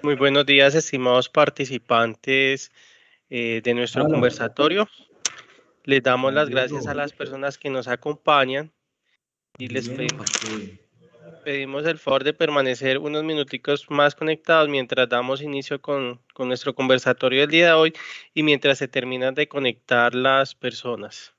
Muy buenos días, estimados participantes de nuestro conversatorio. Les damos las gracias a las personas que nos acompañan y les pedimos el favor de permanecer unos minuticos más conectados mientras damos inicio con nuestro conversatorio del día de hoy y mientras se terminan de conectar las personas.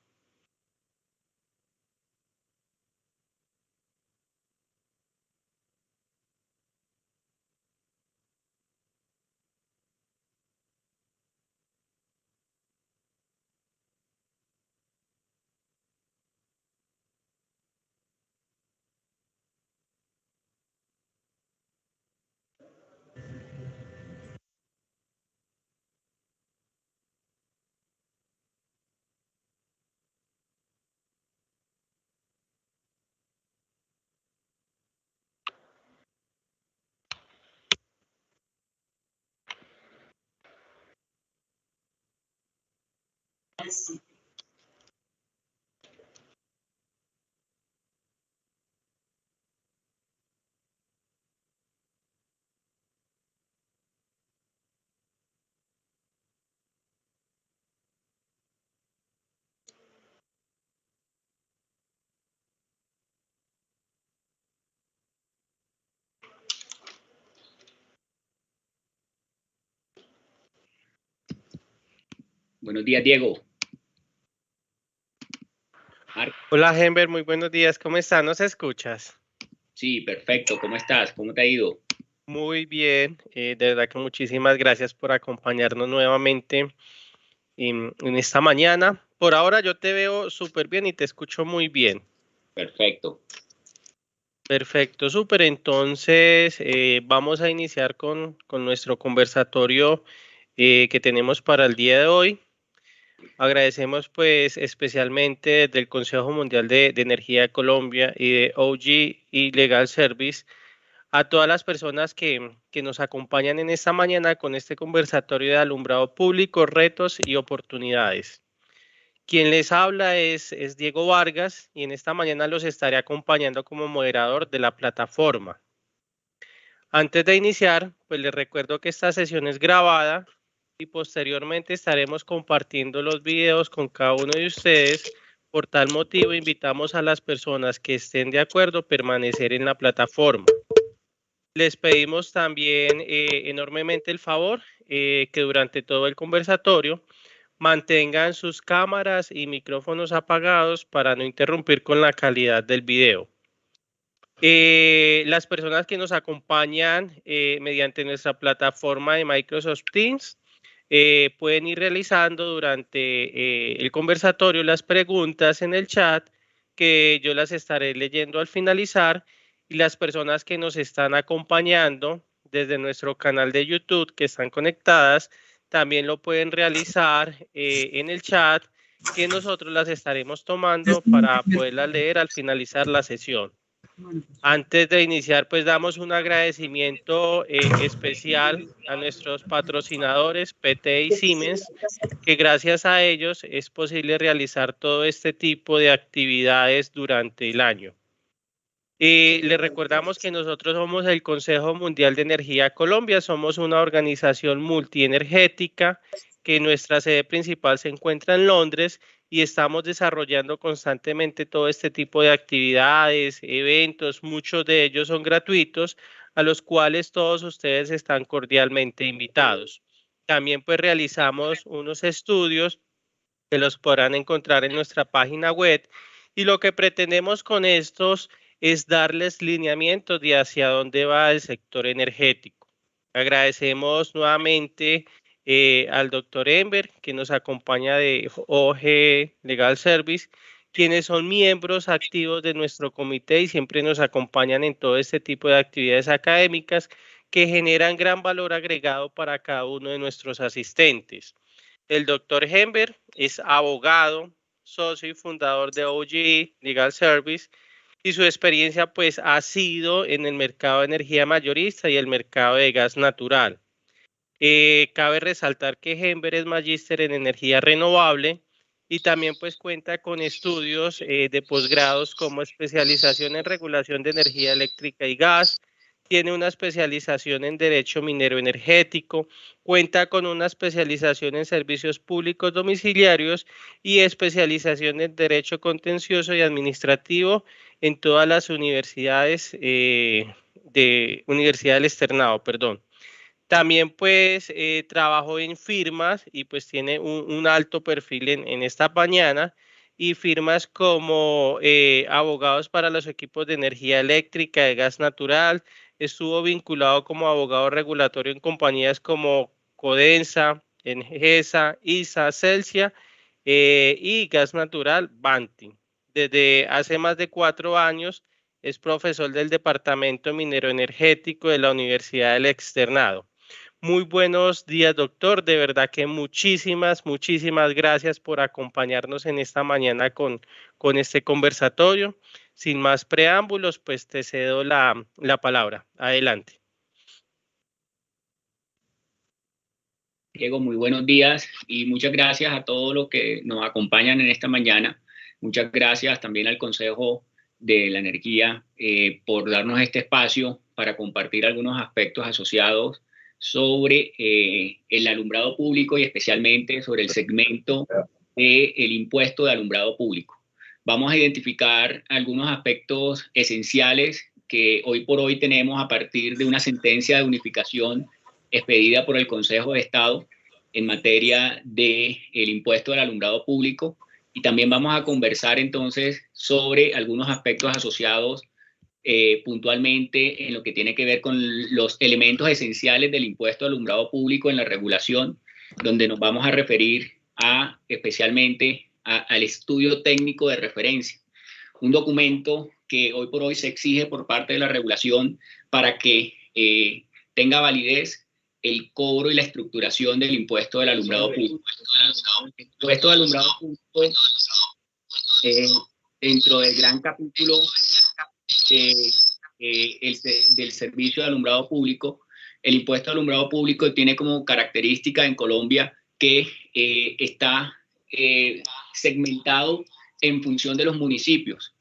Buenos días, Diego. Hola, Henber, muy buenos días. ¿Cómo estás? ¿Nos escuchas? Sí, perfecto. ¿Cómo estás? ¿Cómo te ha ido? Muy bien. De verdad que muchísimas gracias por acompañarnos nuevamente en esta mañana. Por ahora yo te veo súper bien y te escucho muy bien. Perfecto. Perfecto, súper. Entonces vamos a iniciar con nuestro conversatorio que tenemos para el día de hoy. Agradecemos pues especialmente del Consejo Mundial de Energía de Colombia y de OG y Legal Service a todas las personas que nos acompañan en esta mañana con este conversatorio de alumbrado público, retos y oportunidades. Quien les habla es Diego Vargas y en esta mañana los estaré acompañando como moderador de la plataforma. Antes de iniciar, pues les recuerdo que esta sesión es grabada y posteriormente estaremos compartiendo los videos con cada uno de ustedes. Por tal motivo, invitamos a las personas que estén de acuerdo a permanecer en la plataforma. Les pedimos también enormemente el favor que durante todo el conversatorio mantengan sus cámaras y micrófonos apagados para no interrumpir con la calidad del video. Las personas que nos acompañan mediante nuestra plataforma de Microsoft Teams pueden ir realizando durante el conversatorio las preguntas en el chat que yo las estaré leyendo al finalizar, y las personas que nos están acompañando desde nuestro canal de YouTube que están conectadas también lo pueden realizar en el chat, que nosotros las estaremos tomando para poderlas leer al finalizar la sesión. Antes de iniciar, pues damos un agradecimiento especial a nuestros patrocinadores PT y Siemens, que gracias a ellos es posible realizar todo este tipo de actividades durante el año. Les recordamos que nosotros somos el Consejo Mundial de Energía Colombia, somos una organización multienergética que nuestra sede principal se encuentra en Londres y estamos desarrollando constantemente todo este tipo de actividades, eventos, muchos de ellos son gratuitos, a los cuales todos ustedes están cordialmente invitados. También pues realizamos unos estudios que los podrán encontrar en nuestra página web, y lo que pretendemos con estos es darles lineamientos de hacia dónde va el sector energético. Agradecemos nuevamente al doctor Enver, que nos acompaña de OG Legal Service, quienes son miembros activos de nuestro comité y siempre nos acompañan en todo este tipo de actividades académicas que generan gran valor agregado para cada uno de nuestros asistentes. El doctor Hember es abogado, socio y fundador de OG Legal Service, y su experiencia pues ha sido en el mercado de energía mayorista y el mercado de gas natural. Cabe resaltar que Hember es magíster en energía renovable y también pues cuenta con estudios de posgrados como especialización en regulación de energía eléctrica y gas, tiene una especialización en Derecho Minero Energético, cuenta con una especialización en Servicios Públicos Domiciliarios y especialización en Derecho Contencioso y Administrativo en todas las universidades de Universidad del Externado, perdón. También pues trabajó en firmas y pues tiene un alto perfil en esta mañana y firmas como abogados para los equipos de energía eléctrica, de gas natural. Estuvo vinculado como abogado regulatorio en compañías como Codensa, Engesa, ISA, Celsia y Gas Natural, Banti. Desde hace más de 4 años es profesor del Departamento Minero Energético de la Universidad del Externado. Muy buenos días, doctor. De verdad que muchísimas gracias por acompañarnos en esta mañana con este conversatorio. Sin más preámbulos, pues te cedo la palabra. Adelante. Diego, muy buenos días y muchas gracias a todos los que nos acompañan en esta mañana. Muchas gracias también al Consejo de la Energía por darnos este espacio para compartir algunos aspectos asociados sobre el alumbrado público y especialmente sobre el segmento del impuesto de alumbrado público. Vamos a identificar algunos aspectos esenciales que hoy por hoy tenemos a partir de una sentencia de unificación expedida por el Consejo de Estado en materia del impuesto del alumbrado público, y también vamos a conversar entonces sobre algunos aspectos asociados puntualmente en lo que tiene que ver con los elementos esenciales del impuesto al alumbrado público en la regulación, donde nos vamos a referir especialmente al estudio técnico de referencia, un documento que hoy por hoy se exige por parte de la regulación para que tenga validez el cobro y la estructuración del impuesto del alumbrado público. El impuesto del alumbrado público, dentro del gran capítulo del servicio de alumbrado público, el impuesto de alumbrado público tiene como característica en Colombia que está segmentado en función de los municipios.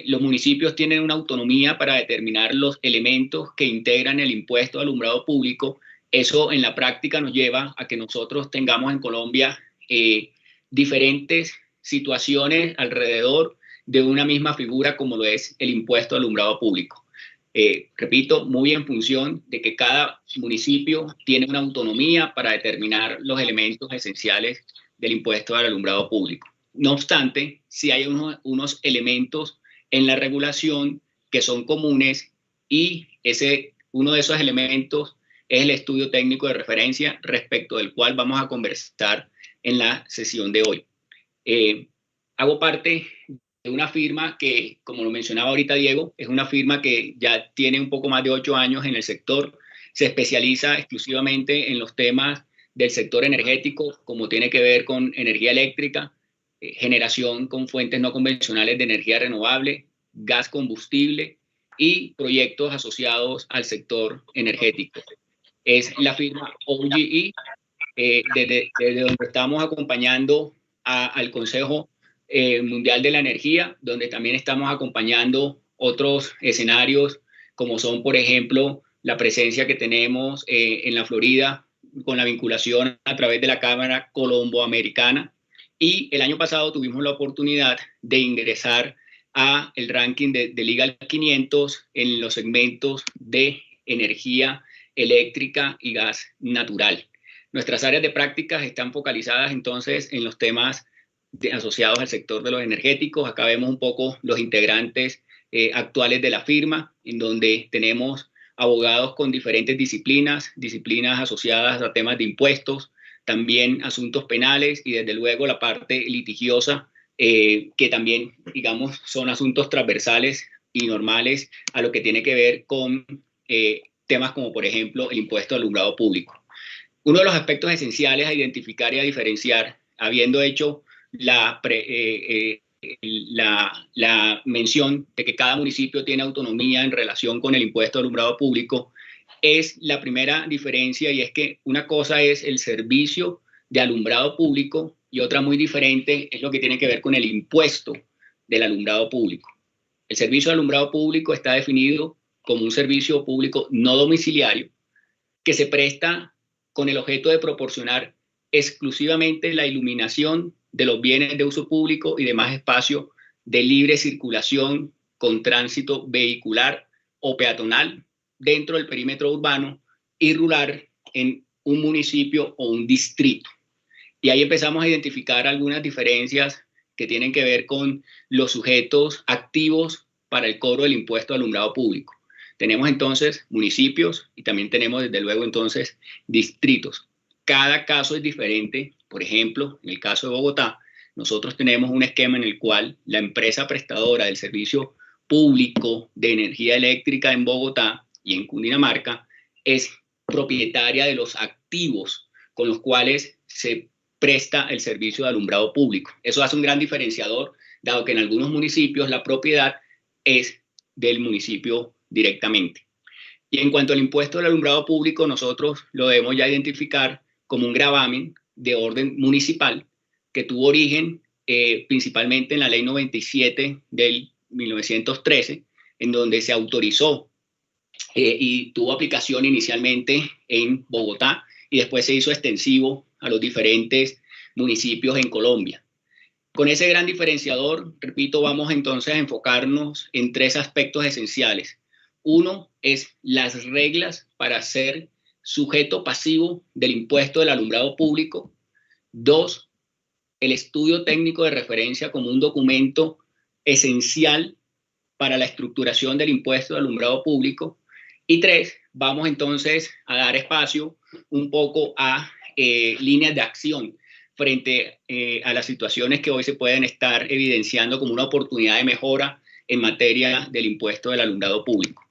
Los municipios tienen una autonomía para determinar los elementos que integran el impuesto de alumbrado público. Eso en la práctica nos lleva a que nosotros tengamos en Colombia diferentes situaciones alrededor de una misma figura como lo es el impuesto de alumbrado público. Repito, muy en función de que cada municipio tiene una autonomía para determinar los elementos esenciales del impuesto al alumbrado público. No obstante, sí hay unos elementos en la regulación que son comunes y uno de esos elementos es el estudio técnico de referencia, respecto del cual vamos a conversar en la sesión de hoy. Hago parte de una firma que, como lo mencionaba ahorita Diego, es una firma que ya tiene un poco más de 8 años en el sector. Se especializa exclusivamente en los temas del sector energético, como tiene que ver con energía eléctrica, generación con fuentes no convencionales de energía renovable, gas combustible y proyectos asociados al sector energético. Es la firma OGE, desde donde estamos acompañando al Consejo Mundial de la Energía, donde también estamos acompañando otros escenarios, como son, por ejemplo, la presencia que tenemos en la Florida con la vinculación a través de la Cámara Colombo-Americana. Y el año pasado tuvimos la oportunidad de ingresar a el ranking de Legal 500 en los segmentos de energía eléctrica y gas natural. Nuestras áreas de prácticas están focalizadas entonces en los temas asociados al sector de los energéticos. Acá vemos un poco los integrantes actuales de la firma, en donde tenemos abogados con diferentes disciplinas asociadas a temas de impuestos, también asuntos penales y desde luego la parte litigiosa, que también, digamos, son asuntos transversales y normales a lo que tiene que ver con temas como, por ejemplo, el impuesto al alumbrado público. Uno de los aspectos esenciales a identificar y a diferenciar, habiendo hecho la mención de que cada municipio tiene autonomía en relación con el impuesto al alumbrado público, es la primera diferencia, y es que una cosa es el servicio de alumbrado público y otra muy diferente es lo que tiene que ver con el impuesto del alumbrado público. El servicio de alumbrado público está definido como un servicio público no domiciliario que se presta con el objeto de proporcionar exclusivamente la iluminación de los bienes de uso público y demás espacios de libre circulación con tránsito vehicular o peatonal dentro del perímetro urbano y rural en un municipio o un distrito. Y ahí empezamos a identificar algunas diferencias que tienen que ver con los sujetos activos para el cobro del impuesto de alumbrado público. Tenemos entonces municipios y también tenemos desde luego entonces distritos. Cada caso es diferente. Por ejemplo, en el caso de Bogotá, nosotros tenemos un esquema en el cual la empresa prestadora del servicio público de energía eléctrica en Bogotá y en Cundinamarca es propietaria de los activos con los cuales se presta el servicio de alumbrado público. Eso hace un gran diferenciador, dado que en algunos municipios la propiedad es del municipio directamente. Y en cuanto al impuesto del alumbrado público, nosotros lo debemos ya identificar como un gravamen de orden municipal que tuvo origen principalmente en la Ley 97 del 1913, en donde se autorizó y tuvo aplicación inicialmente en Bogotá y después se hizo extensivo a los diferentes municipios en Colombia. Con ese gran diferenciador, repito, vamos entonces a enfocarnos en tres aspectos esenciales. Uno es las reglas para ser sujeto pasivo del impuesto del alumbrado público. Dos, el estudio técnico de referencia como un documento esencial para la estructuración del impuesto de alumbrado público. Y tres, vamos entonces a dar espacio un poco a líneas de acción frente a las situaciones que hoy se pueden estar evidenciando como una oportunidad de mejora en materia del impuesto del alumbrado público.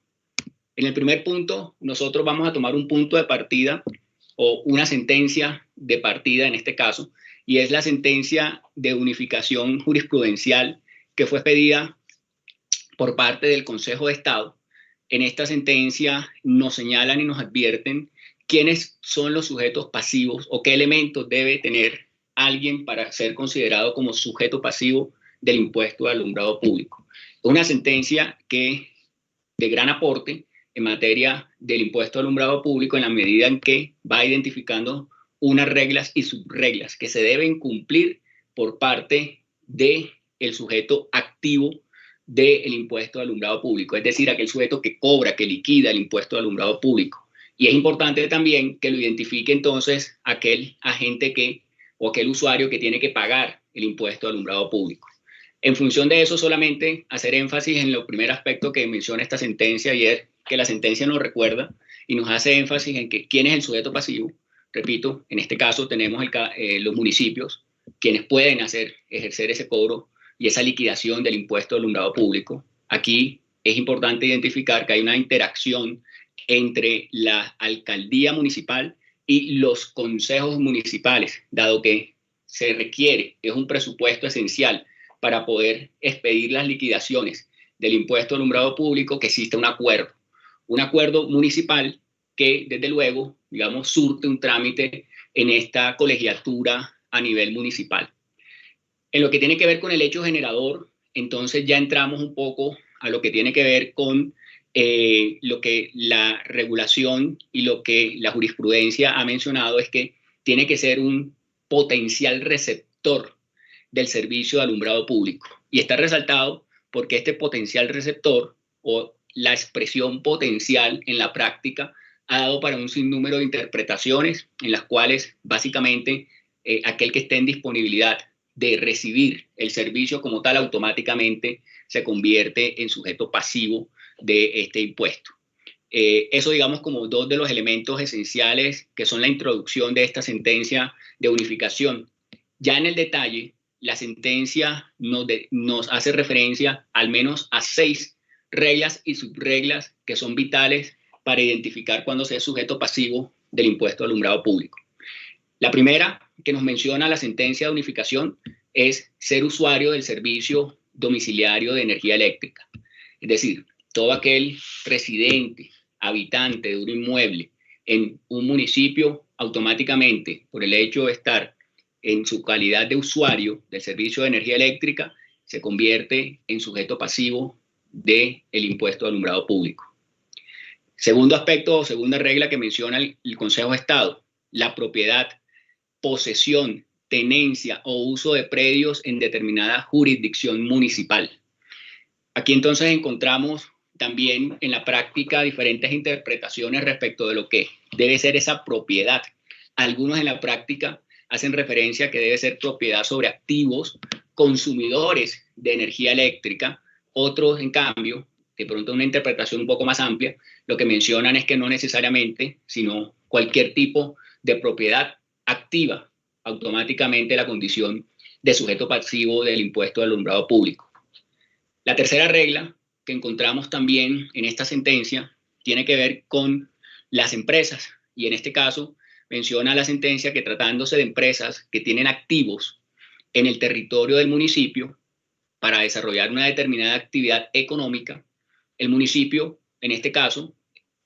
En el primer punto, nosotros vamos a tomar un punto de partida o una sentencia de partida en este caso, y es la sentencia de unificación jurisprudencial que fue pedida por parte del Consejo de Estado. En esta sentencia nos señalan y nos advierten quiénes son los sujetos pasivos o qué elementos debe tener alguien para ser considerado como sujeto pasivo del impuesto de alumbrado público. Es una sentencia que de gran aporte en materia del impuesto de alumbrado público en la medida en que va identificando unas reglas y subreglas que se deben cumplir por parte del sujeto activo del impuesto de alumbrado público, es decir, aquel sujeto que cobra, que liquida el impuesto de alumbrado público. Y es importante también que lo identifique entonces aquel agente o aquel usuario que tiene que pagar el impuesto de alumbrado público. En función de eso, solamente hacer énfasis en el primer aspecto que menciona esta sentencia, y es que la sentencia nos recuerda y nos hace énfasis en que quién es el sujeto pasivo. Repito, en este caso tenemos los municipios, quienes pueden ejercer ese cobro y esa liquidación del impuesto de alumbrado público. Aquí es importante identificar que hay una interacción entre la alcaldía municipal y los consejos municipales, dado que se requiere, es un presupuesto esencial para poder expedir las liquidaciones del impuesto de alumbrado público, que existe un acuerdo municipal que desde luego, digamos, surte un trámite en esta colegiatura a nivel municipal. En lo que tiene que ver con el hecho generador, entonces ya entramos un poco a lo que tiene que ver con lo que la regulación y lo que la jurisprudencia ha mencionado, es que tiene que ser un potencial receptor del servicio de alumbrado público. Y está resaltado porque este potencial receptor o la expresión potencial en la práctica ha dado para un sinnúmero de interpretaciones en las cuales básicamente aquel que esté en disponibilidad de recibir el servicio como tal automáticamente se convierte en sujeto pasivo de este impuesto. Eso, digamos, como dos de los elementos esenciales que son la introducción de esta sentencia de unificación. Ya en el detalle, la sentencia nos hace referencia al menos a 6 reglas y subreglas que son vitales para identificar cuándo se es sujeto pasivo del impuesto de alumbrado público. La primera que nos menciona la sentencia de unificación es ser usuario del servicio domiciliario de energía eléctrica. Es decir, todo aquel residente, habitante de un inmueble en un municipio, automáticamente, por el hecho de estar en su calidad de usuario del servicio de energía eléctrica, se convierte en sujeto pasivo del impuesto de alumbrado público. Segundo aspecto o segunda regla que menciona el Consejo de Estado, la propiedad, posesión, tenencia o uso de predios en determinada jurisdicción municipal. Aquí entonces encontramos también en la práctica diferentes interpretaciones respecto de lo que debe ser esa propiedad. Algunos en la práctica hacen referencia a que debe ser propiedad sobre activos consumidores de energía eléctrica. Otros, en cambio, de pronto una interpretación un poco más amplia, lo que mencionan es que no necesariamente, sino cualquier tipo de propiedad activa automáticamente la condición de sujeto pasivo del impuesto de alumbrado público. La tercera regla que encontramos también en esta sentencia tiene que ver con las empresas, y en este caso menciona la sentencia que, tratándose de empresas que tienen activos en el territorio del municipio para desarrollar una determinada actividad económica, el municipio, en este caso,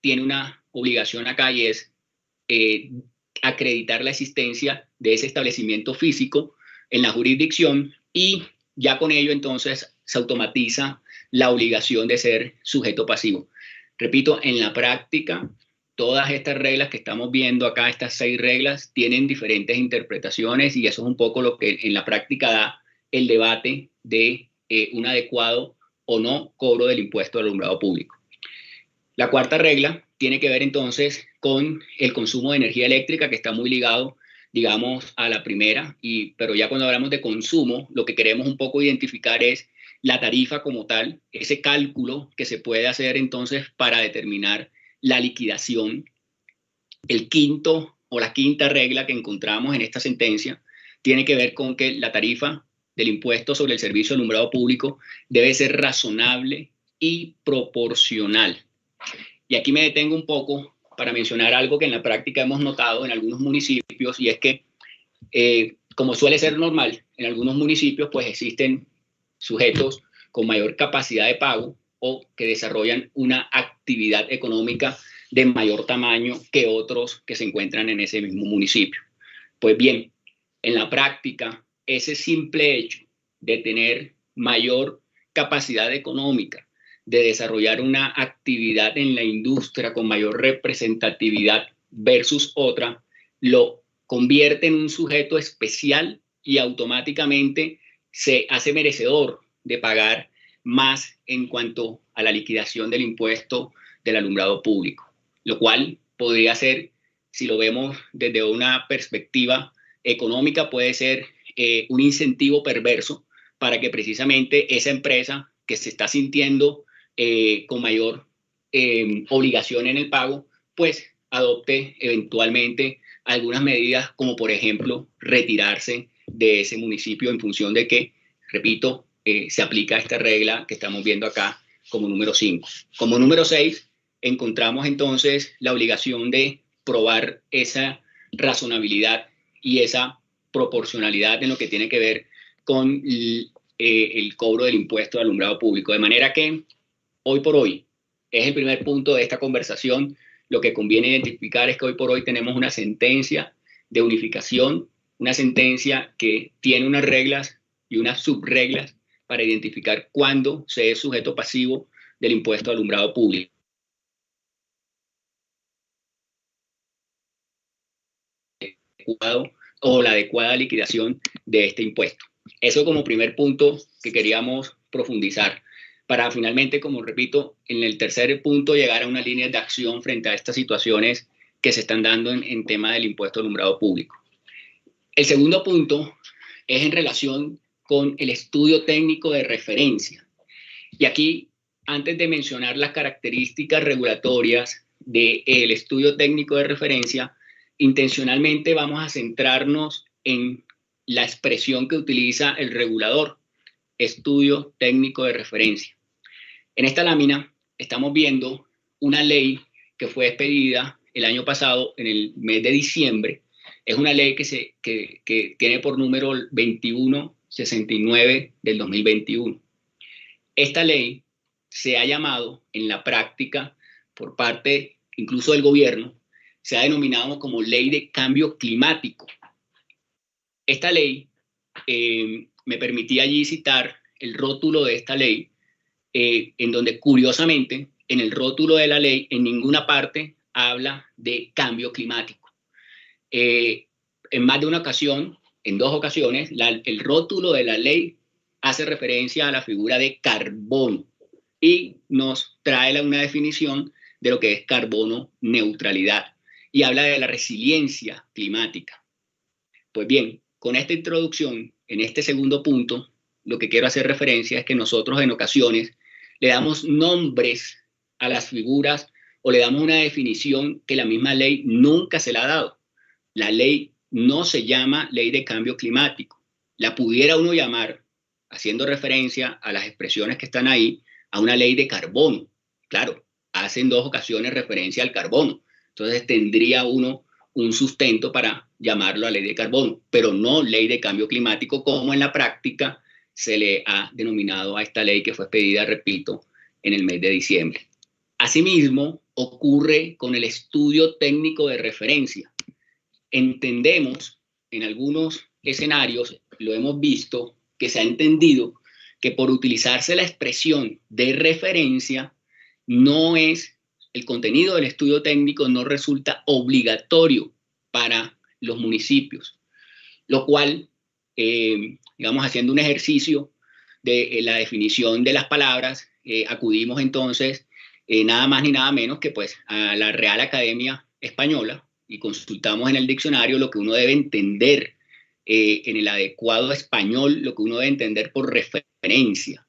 tiene una obligación acá, y es acreditar la existencia de ese establecimiento físico en la jurisdicción, y ya con ello entonces se automatiza la obligación de ser sujeto pasivo. Repito, en la práctica, todas estas reglas que estamos viendo acá, estas 6 reglas, tienen diferentes interpretaciones, y eso es un poco lo que en la práctica da el debate de un adecuado o no cobro del impuesto al alumbrado público. La cuarta regla tiene que ver entonces con el consumo de energía eléctrica, que está muy ligado, digamos, a la primera, pero ya cuando hablamos de consumo, lo que queremos un poco identificar es la tarifa como tal, ese cálculo que se puede hacer entonces para determinar la liquidación. El quinto o la quinta regla que encontramos en esta sentencia tiene que ver con que la tarifa del impuesto sobre el servicio alumbrado público debe ser razonable y proporcional. Y aquí me detengo un poco para mencionar algo que en la práctica hemos notado en algunos municipios, y es que, como suele ser normal, en algunos municipios pues existen sujetos con mayor capacidad de pago o que desarrollan una actividad económica de mayor tamaño que otros que se encuentran en ese mismo municipio. Pues bien, en la práctica, ese simple hecho de tener mayor capacidad económica, de desarrollar una actividad en la industria con mayor representatividad versus otra, lo convierte en un sujeto especial y automáticamente se hace merecedor de pagar más en cuanto a la liquidación del impuesto del alumbrado público, lo cual podría ser, si lo vemos desde una perspectiva económica, puede ser un incentivo perverso para que precisamente esa empresa que se está sintiendo con mayor obligación en el pago, pues adopte eventualmente algunas medidas, como por ejemplo retirarse de ese municipio en función de que, repito, se aplica esta regla que estamos viendo acá como número 5. Como número 6, encontramos entonces la obligación de probar esa razonabilidad y esa proporcionalidad en lo que tiene que ver con el cobro del impuesto de alumbrado público. De manera que hoy por hoy es el primer punto de esta conversación. Lo que conviene identificar es que hoy por hoy tenemos una sentencia de unificación, una sentencia que tiene unas reglas y unas subreglas para identificar cuándo se es sujeto pasivo del impuesto de alumbrado público. O la adecuada liquidación de este impuesto. Eso como primer punto que queríamos profundizar, para finalmente, como repito, en el tercer punto llegar a una línea de acción frente a estas situaciones que se están dando en tema del impuesto al alumbrado público. El segundo punto es en relación con el estudio técnico de referencia. Y aquí, antes de mencionar las características regulatorias del estudio técnico de referencia, intencionalmente vamos a centrarnos en la expresión que utiliza el regulador, estudio técnico de referencia. En esta lámina estamos viendo una ley que fue expedida el año pasado, en el mes de diciembre. Es una ley que tiene por número 2169 del 2021. Esta ley se ha llamado en la práctica, por parte incluso del gobierno, se ha denominado como Ley de Cambio Climático. Esta ley, me permití allí citar el rótulo de esta ley, en donde curiosamente en el rótulo de la ley, en ninguna parte habla de cambio climático. En más de una ocasión, en 2 ocasiones, el rótulo de la ley hace referencia a la figura de carbono y nos trae una definición de lo que es carbono neutralidad y habla de la resiliencia climática. Pues bien, con esta introducción, en este segundo punto, lo que quiero hacer referencia es que nosotros en ocasiones le damos nombres a las figuras o le damos una definición que la misma ley nunca se la ha dado. La ley no se llama ley de cambio climático. La pudiera uno llamar, haciendo referencia a las expresiones que están ahí, a una ley de carbono. Claro, hacen 2 ocasiones referencia al carbono. Entonces tendría uno un sustento para llamarlo a ley de carbono, pero no ley de cambio climático, como en la práctica se le ha denominado a esta ley que fue expedida, repito, en el mes de diciembre. Asimismo, ocurre con el estudio técnico de referencia. Entendemos en algunos escenarios, lo hemos visto, que se ha entendido que por utilizarse la expresión de referencia, no es el contenido del estudio técnico, no resulta obligatorio para los municipios, lo cual, digamos, haciendo un ejercicio de la definición de las palabras, acudimos entonces nada más ni nada menos que pues a la Real Academia Española y consultamos en el diccionario lo que uno debe entender en el adecuado español, lo que uno debe entender por referencia,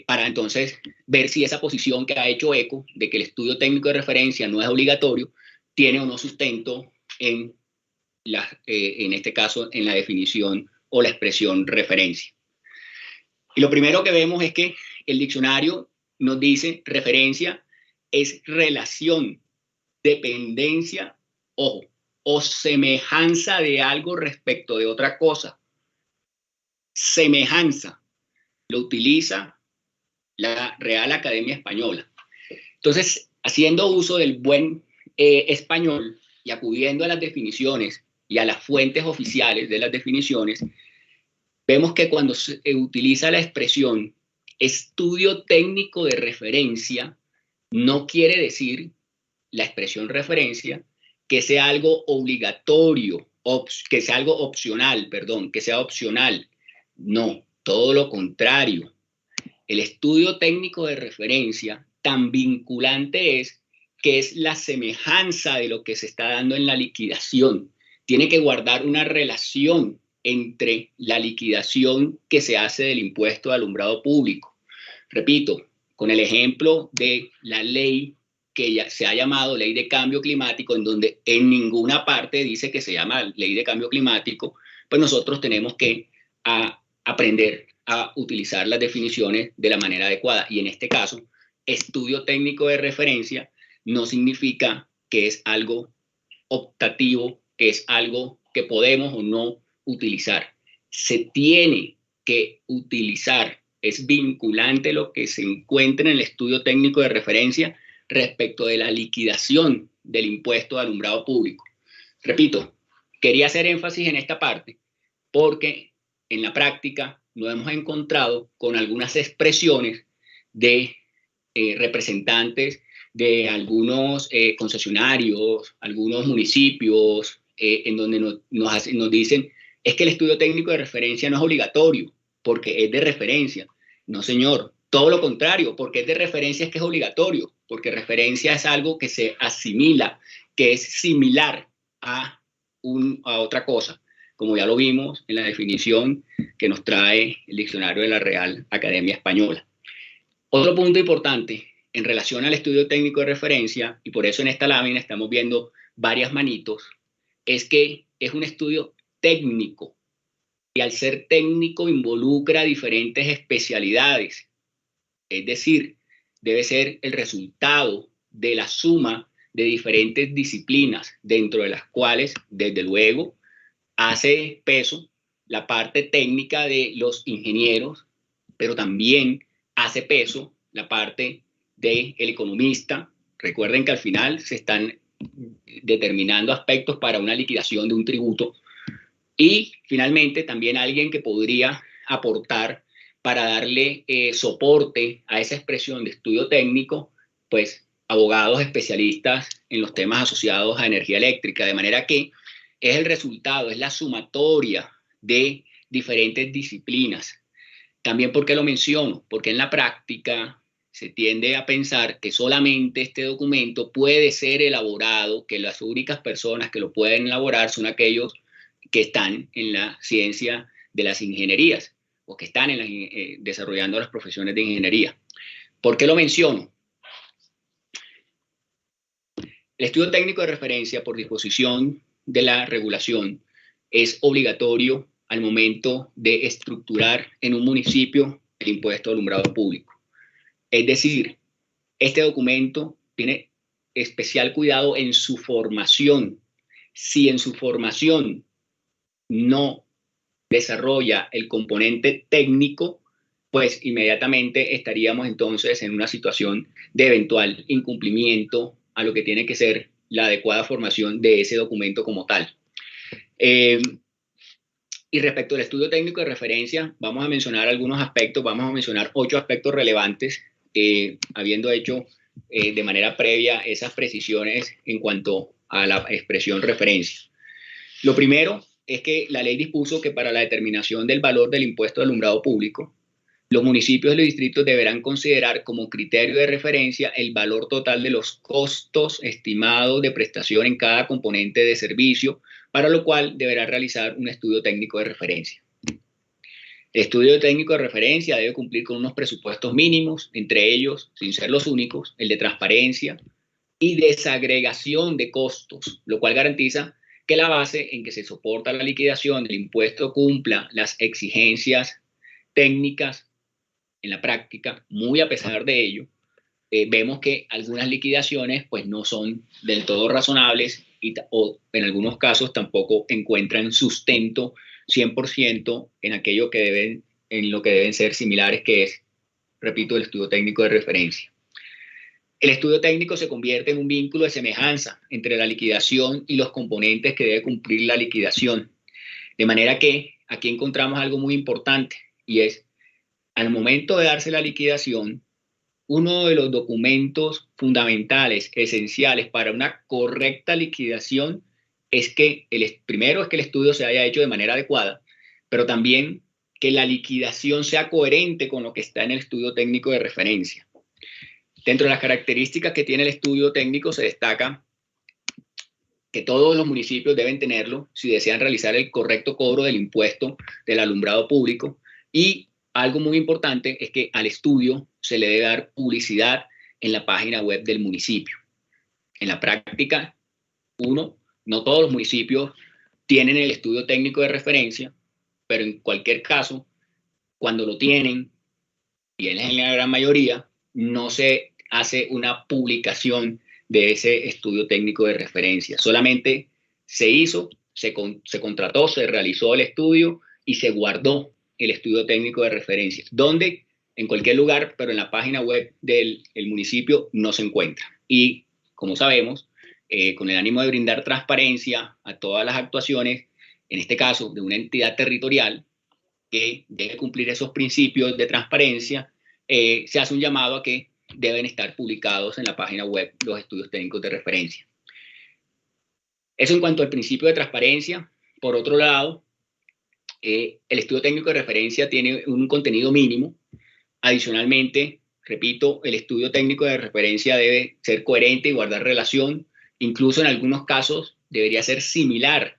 para entonces ver si esa posición que ha hecho eco de que el estudio técnico de referencia no es obligatorio, tiene o no sustento en este caso en la definición o la expresión referencia. Y lo primero que vemos es que el diccionario nos dice referencia es relación, dependencia, ojo, o semejanza de algo respecto de otra cosa. Semejanza lo utiliza la Real Academia Española. Entonces, haciendo uso del buen español y acudiendo a las definiciones y a las fuentes oficiales de las definiciones, vemos que cuando se utiliza la expresión estudio técnico de referencia, no quiere decir la expresión referencia que sea algo obligatorio, que sea algo opcional, perdón, que sea opcional. No, todo lo contrario. El estudio técnico de referencia tan vinculante es que es la semejanza de lo que se está dando en la liquidación. Tiene que guardar una relación entre la liquidación que se hace del impuesto de alumbrado público. Repito, con el ejemplo de la ley que ya se ha llamado ley de cambio climático, en donde en ninguna parte dice que se llama ley de cambio climático, pues nosotros tenemos que aprender a utilizar las definiciones de la manera adecuada. Y en este caso, estudio técnico de referencia no significa que es algo optativo, que es algo que podemos o no utilizar. Se tiene que utilizar, es vinculante lo que se encuentra en el estudio técnico de referencia respecto de la liquidación del impuesto de alumbrado público. Repito, quería hacer énfasis en esta parte porque en la práctica nos hemos encontrado con algunas expresiones de representantes de algunos concesionarios, algunos municipios, en donde nos dicen es que el estudio técnico de referencia no es obligatorio porque es de referencia. No, señor, todo lo contrario, porque es de referencia es que es obligatorio, porque referencia es algo que se asimila, que es similar a otra cosa, como ya lo vimos en la definición que nos trae el diccionario de la Real Academia Española. Otro punto importante en relación al estudio técnico de referencia, y por eso en esta lámina estamos viendo varias manitos, es que es un estudio técnico y al ser técnico involucra diferentes especialidades. Es decir, debe ser el resultado de la suma de diferentes disciplinas, dentro de las cuales, desde luego, hace peso la parte técnica de los ingenieros, pero también hace peso la parte del economista. Recuerden que al final se están determinando aspectos para una liquidación de un tributo. Y finalmente también alguien que podría aportar para darle soporte a esa expresión de estudio técnico pues, abogados especialistas en los temas asociados a energía eléctrica, de manera que es el resultado, es la sumatoria de diferentes disciplinas. También, ¿por qué lo menciono? Porque en la práctica se tiende a pensar que solamente este documento puede ser elaborado, que las únicas personas que lo pueden elaborar son aquellos que están en la ciencia de las ingenierías o que están desarrollando las profesiones de ingeniería. ¿Por qué lo menciono? El estudio técnico de referencia, por disposición de la regulación, es obligatorio al momento de estructurar en un municipio el impuesto de alumbrado público. Es decir, este documento tiene especial cuidado en su formación. Si en su formación no desarrolla el componente técnico, pues inmediatamente estaríamos entonces en una situación de eventual incumplimiento a lo que tiene que ser la adecuada formación de ese documento como tal. Y respecto al estudio técnico de referencia, vamos a mencionar algunos aspectos, vamos a mencionar 8 aspectos relevantes, habiendo hecho de manera previa esas precisiones en cuanto a la expresión referencia. Lo primero es que la ley dispuso que para la determinación del valor del impuesto de alumbrado público, los municipios y los distritos deberán considerar como criterio de referencia el valor total de los costos estimados de prestación en cada componente de servicio, para lo cual deberá realizar un estudio técnico de referencia. El estudio técnico de referencia debe cumplir con unos presupuestos mínimos, entre ellos, sin ser los únicos, el de transparencia y desagregación de costos, lo cual garantiza que la base en que se soporta la liquidación del impuesto cumpla las exigencias técnicas en la práctica. Muy a pesar de ello, vemos que algunas liquidaciones pues no son del todo razonables o en algunos casos tampoco encuentran sustento 100% en aquello que en lo que deben ser similares, que es, repito, el estudio técnico de referencia. El estudio técnico se convierte en un vínculo de semejanza entre la liquidación y los componentes que debe cumplir la liquidación. De manera que aquí encontramos algo muy importante, y es, al momento de darse la liquidación, uno de los documentos fundamentales, esenciales para una correcta liquidación es que primero es que el estudio se haya hecho de manera adecuada, pero también que la liquidación sea coherente con lo que está en el estudio técnico de referencia. Dentro de las características que tiene el estudio técnico se destaca que todos los municipios deben tenerlo si desean realizar el correcto cobro del impuesto del alumbrado público, y algo muy importante es que al estudio se le debe dar publicidad en la página web del municipio. En la práctica, no todos los municipios tienen el estudio técnico de referencia, pero en cualquier caso, cuando lo tienen, y es en la gran mayoría, no se hace una publicación de ese estudio técnico de referencia. Solamente se hizo, se contrató, se realizó el estudio y se guardó el estudio técnico de referencia, donde en cualquier lugar, pero en la página web del municipio no se encuentra. Y como sabemos, con el ánimo de brindar transparencia a todas las actuaciones, en este caso de una entidad territorial que debe cumplir esos principios de transparencia, se hace un llamado a que deben estar publicados en la página web los estudios técnicos de referencia. Eso en cuanto al principio de transparencia. Por otro lado, el estudio técnico de referencia tiene un contenido mínimo. Adicionalmente, repito, el estudio técnico de referencia debe ser coherente y guardar relación. Incluso en algunos casos debería ser similar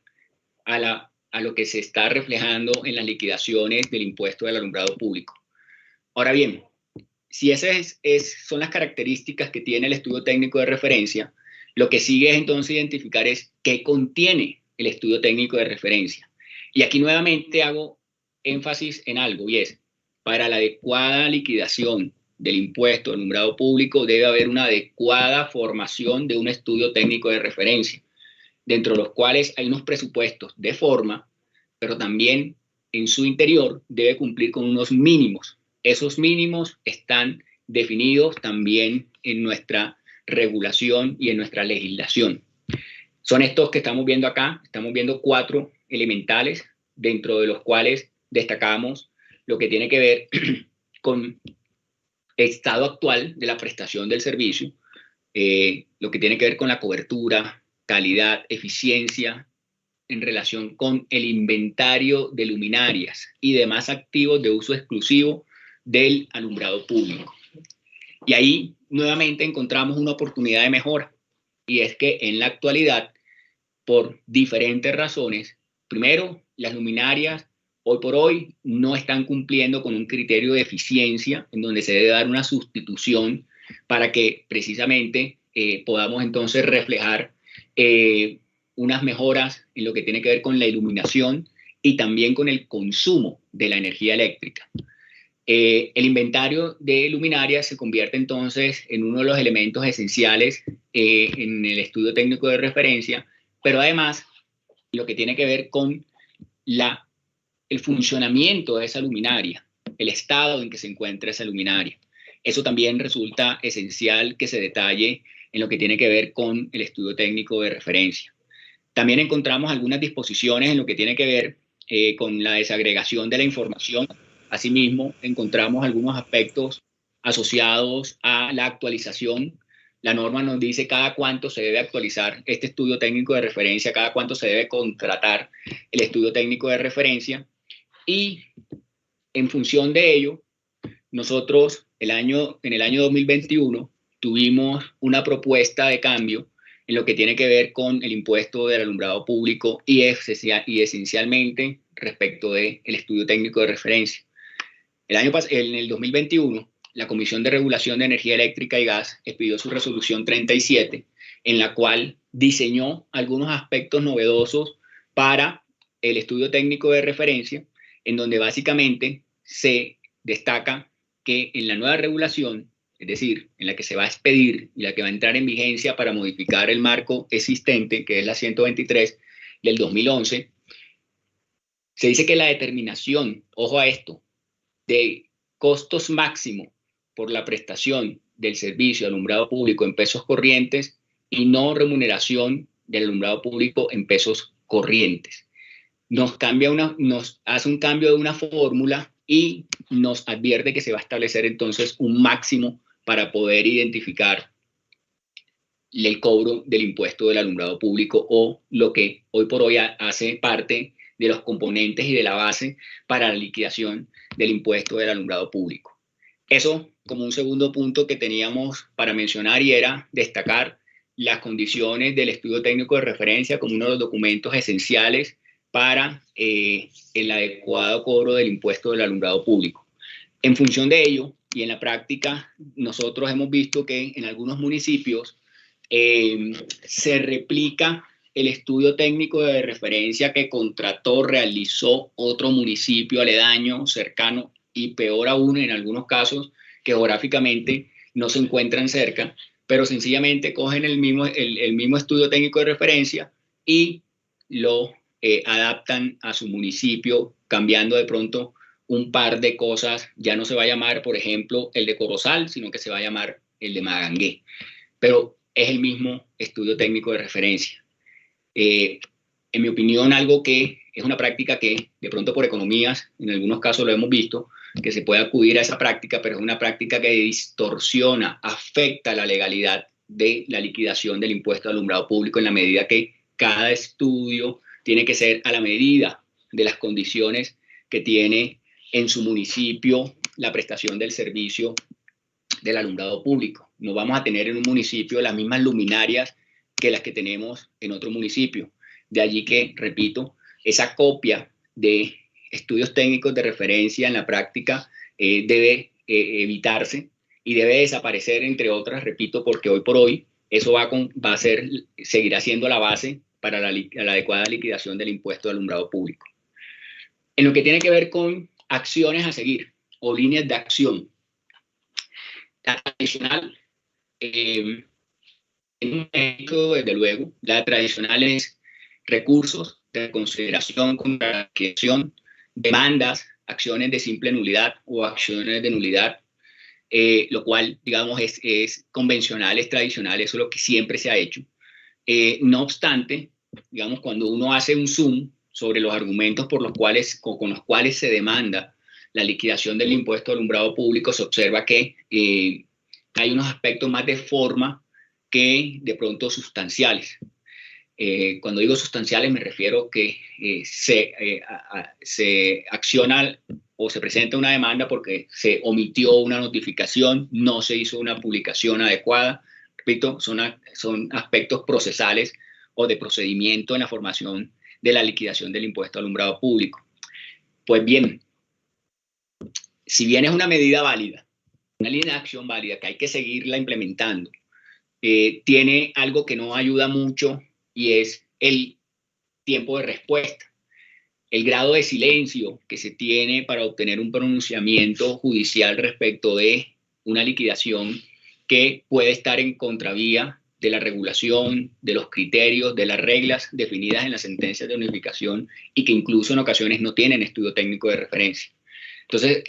a lo que se está reflejando en las liquidaciones del impuesto del alumbrado público. Ahora bien, si esas son las características que tiene el estudio técnico de referencia, lo que sigue es entonces identificar qué contiene el estudio técnico de referencia. Y aquí nuevamente hago énfasis en algo, y es, para la adecuada liquidación del impuesto del alumbrado público debe haber una adecuada formación de un estudio técnico de referencia, dentro de los cuales hay unos presupuestos de forma, pero también en su interior debe cumplir con unos mínimos. Esos mínimos están definidos también en nuestra regulación y en nuestra legislación. Son estos que estamos viendo acá. Estamos viendo 4 elementales, dentro de los cuales destacamos lo que tiene que ver con el estado actual de la prestación del servicio, lo que tiene que ver con la cobertura, calidad, eficiencia, en relación con el inventario de luminarias y demás activos de uso exclusivo del alumbrado público. Y ahí nuevamente encontramos una oportunidad de mejora, y es que en la actualidad, por diferentes razones, primero, las luminarias hoy por hoy no están cumpliendo con un criterio de eficiencia en donde se debe dar una sustitución para que precisamente podamos entonces reflejar unas mejoras en lo que tiene que ver con la iluminación y también con el consumo de la energía eléctrica. El inventario de luminarias se convierte entonces en uno de los elementos esenciales en el estudio técnico de referencia, pero además lo que tiene que ver con el funcionamiento de esa luminaria, el estado en que se encuentra esa luminaria. Eso también resulta esencial que se detalle en lo que tiene que ver con el estudio técnico de referencia. También encontramos algunas disposiciones en lo que tiene que ver con la desagregación de la información. Asimismo, encontramos algunos aspectos asociados a la actualización. La norma nos dice cada cuánto se debe actualizar este estudio técnico de referencia, cada cuánto se debe contratar el estudio técnico de referencia. Y en función de ello, nosotros en el año 2021 tuvimos una propuesta de cambio en lo que tiene que ver con el impuesto del alumbrado público y esencialmente respecto del estudio técnico de referencia. En el 2021, la Comisión de Regulación de Energía Eléctrica y Gas expidió su resolución 37, en la cual diseñó algunos aspectos novedosos para el estudio técnico de referencia, en donde básicamente se destaca que en la nueva regulación, es decir, en la que se va a expedir y la que va a entrar en vigencia para modificar el marco existente, que es la 123 del 2011, se dice que la determinación, ojo a esto, de costos máximos por la prestación del servicio de alumbrado público en pesos corrientes y no remuneración del alumbrado público en pesos corrientes. Nos hace un cambio de una fórmula y nos advierte que se va a establecer entonces un máximo para poder identificar el cobro del impuesto del alumbrado público, o lo que hoy por hoy hace parte de los componentes y de la base para la liquidación del impuesto del alumbrado público. Eso como un segundo punto que teníamos para mencionar, y era destacar las condiciones del estudio técnico de referencia como uno de los documentos esenciales para el adecuado cobro del impuesto del alumbrado público. En función de ello, y en la práctica, nosotros hemos visto que en algunos municipios se replica el estudio técnico de referencia que realizó otro municipio aledaño, cercano, y peor aún en algunos casos que geográficamente no se encuentran cerca, pero sencillamente cogen el mismo estudio técnico de referencia y lo adaptan a su municipio, cambiando de pronto un par de cosas. Ya no se va a llamar, por ejemplo, el de Corozal, sino que se va a llamar el de Magangué. Pero es el mismo estudio técnico de referencia. En mi opinión, algo que es una práctica que de pronto por economías, en algunos casos lo hemos visto, que se puede acudir a esa práctica, pero es una práctica que distorsiona, afecta la legalidad de la liquidación del impuesto al alumbrado público, en la medida que cada estudio tiene que ser a la medida de las condiciones que tiene en su municipio la prestación del servicio del alumbrado público. No vamos a tener en un municipio las mismas luminarias que las que tenemos en otro municipio. De allí que, repito, esa copia de estudios técnicos de referencia en la práctica debe evitarse y debe desaparecer, entre otras, repito, porque hoy por hoy eso seguirá siendo la base para la adecuada liquidación del impuesto de alumbrado público. En lo que tiene que ver con acciones a seguir o líneas de acción, la tradicional, desde luego, la tradicional es recursos de consideración contra la liquidación, demandas, acciones de simple nulidad o acciones de nulidad, lo cual, digamos, es convencional, es tradicional, eso es lo que siempre se ha hecho. No obstante, digamos, cuando uno hace un zoom sobre los argumentos con los cuales se demanda la liquidación del impuesto al alumbrado público, se observa que hay unos aspectos más de forma que de pronto sustanciales. Cuando digo sustanciales me refiero que se acciona o se presenta una demanda porque se omitió una notificación, no se hizo una publicación adecuada. Repito, son aspectos procesales o de procedimiento en la formación de la liquidación del impuesto al alumbrado público. Pues bien, si bien es una medida válida, una línea de acción válida que hay que seguirla implementando, tiene algo que no ayuda mucho y es el tiempo de respuesta. El grado de silencio que se tiene para obtener un pronunciamiento judicial respecto de una liquidación que puede estar en contravía de la regulación, de los criterios, de las reglas definidas en las sentencias de unificación y que incluso en ocasiones no tienen estudio técnico de referencia. Entonces,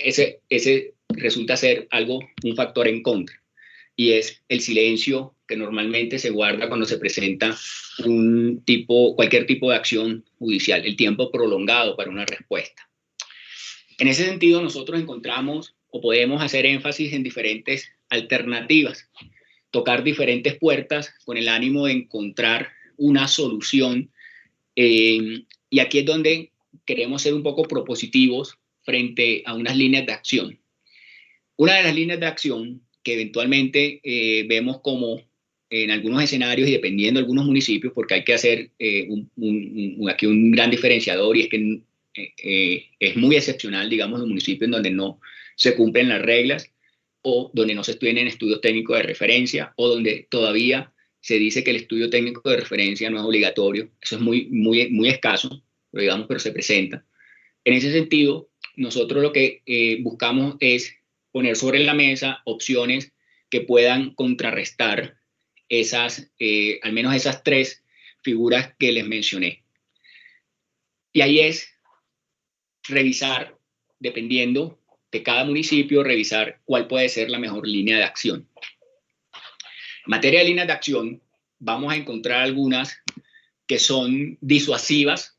ese resulta ser un factor en contra, y es el silencio que normalmente se guarda cuando se presenta cualquier tipo de acción judicial, el tiempo prolongado para una respuesta. En ese sentido, nosotros encontramos o podemos hacer énfasis en diferentes alternativas, tocar diferentes puertas con el ánimo de encontrar una solución, y aquí es donde queremos ser un poco propositivos frente a unas líneas de acción. Una de las líneas de acción que eventualmente vemos como en algunos escenarios y dependiendo de algunos municipios, porque hay que hacer aquí un gran diferenciador, y es que es muy excepcional, digamos, los municipios en donde no se cumplen las reglas o donde no se tienen estudios técnicos de referencia o donde todavía se dice que el estudio técnico de referencia no es obligatorio. Eso es muy escaso, pero se presenta. En ese sentido, nosotros lo que buscamos es poner sobre la mesa opciones que puedan contrarrestar al menos esas tres figuras que les mencioné. Y ahí es revisar, dependiendo de cada municipio, revisar cuál puede ser la mejor línea de acción. En materia de líneas de acción, vamos a encontrar algunas que son disuasivas,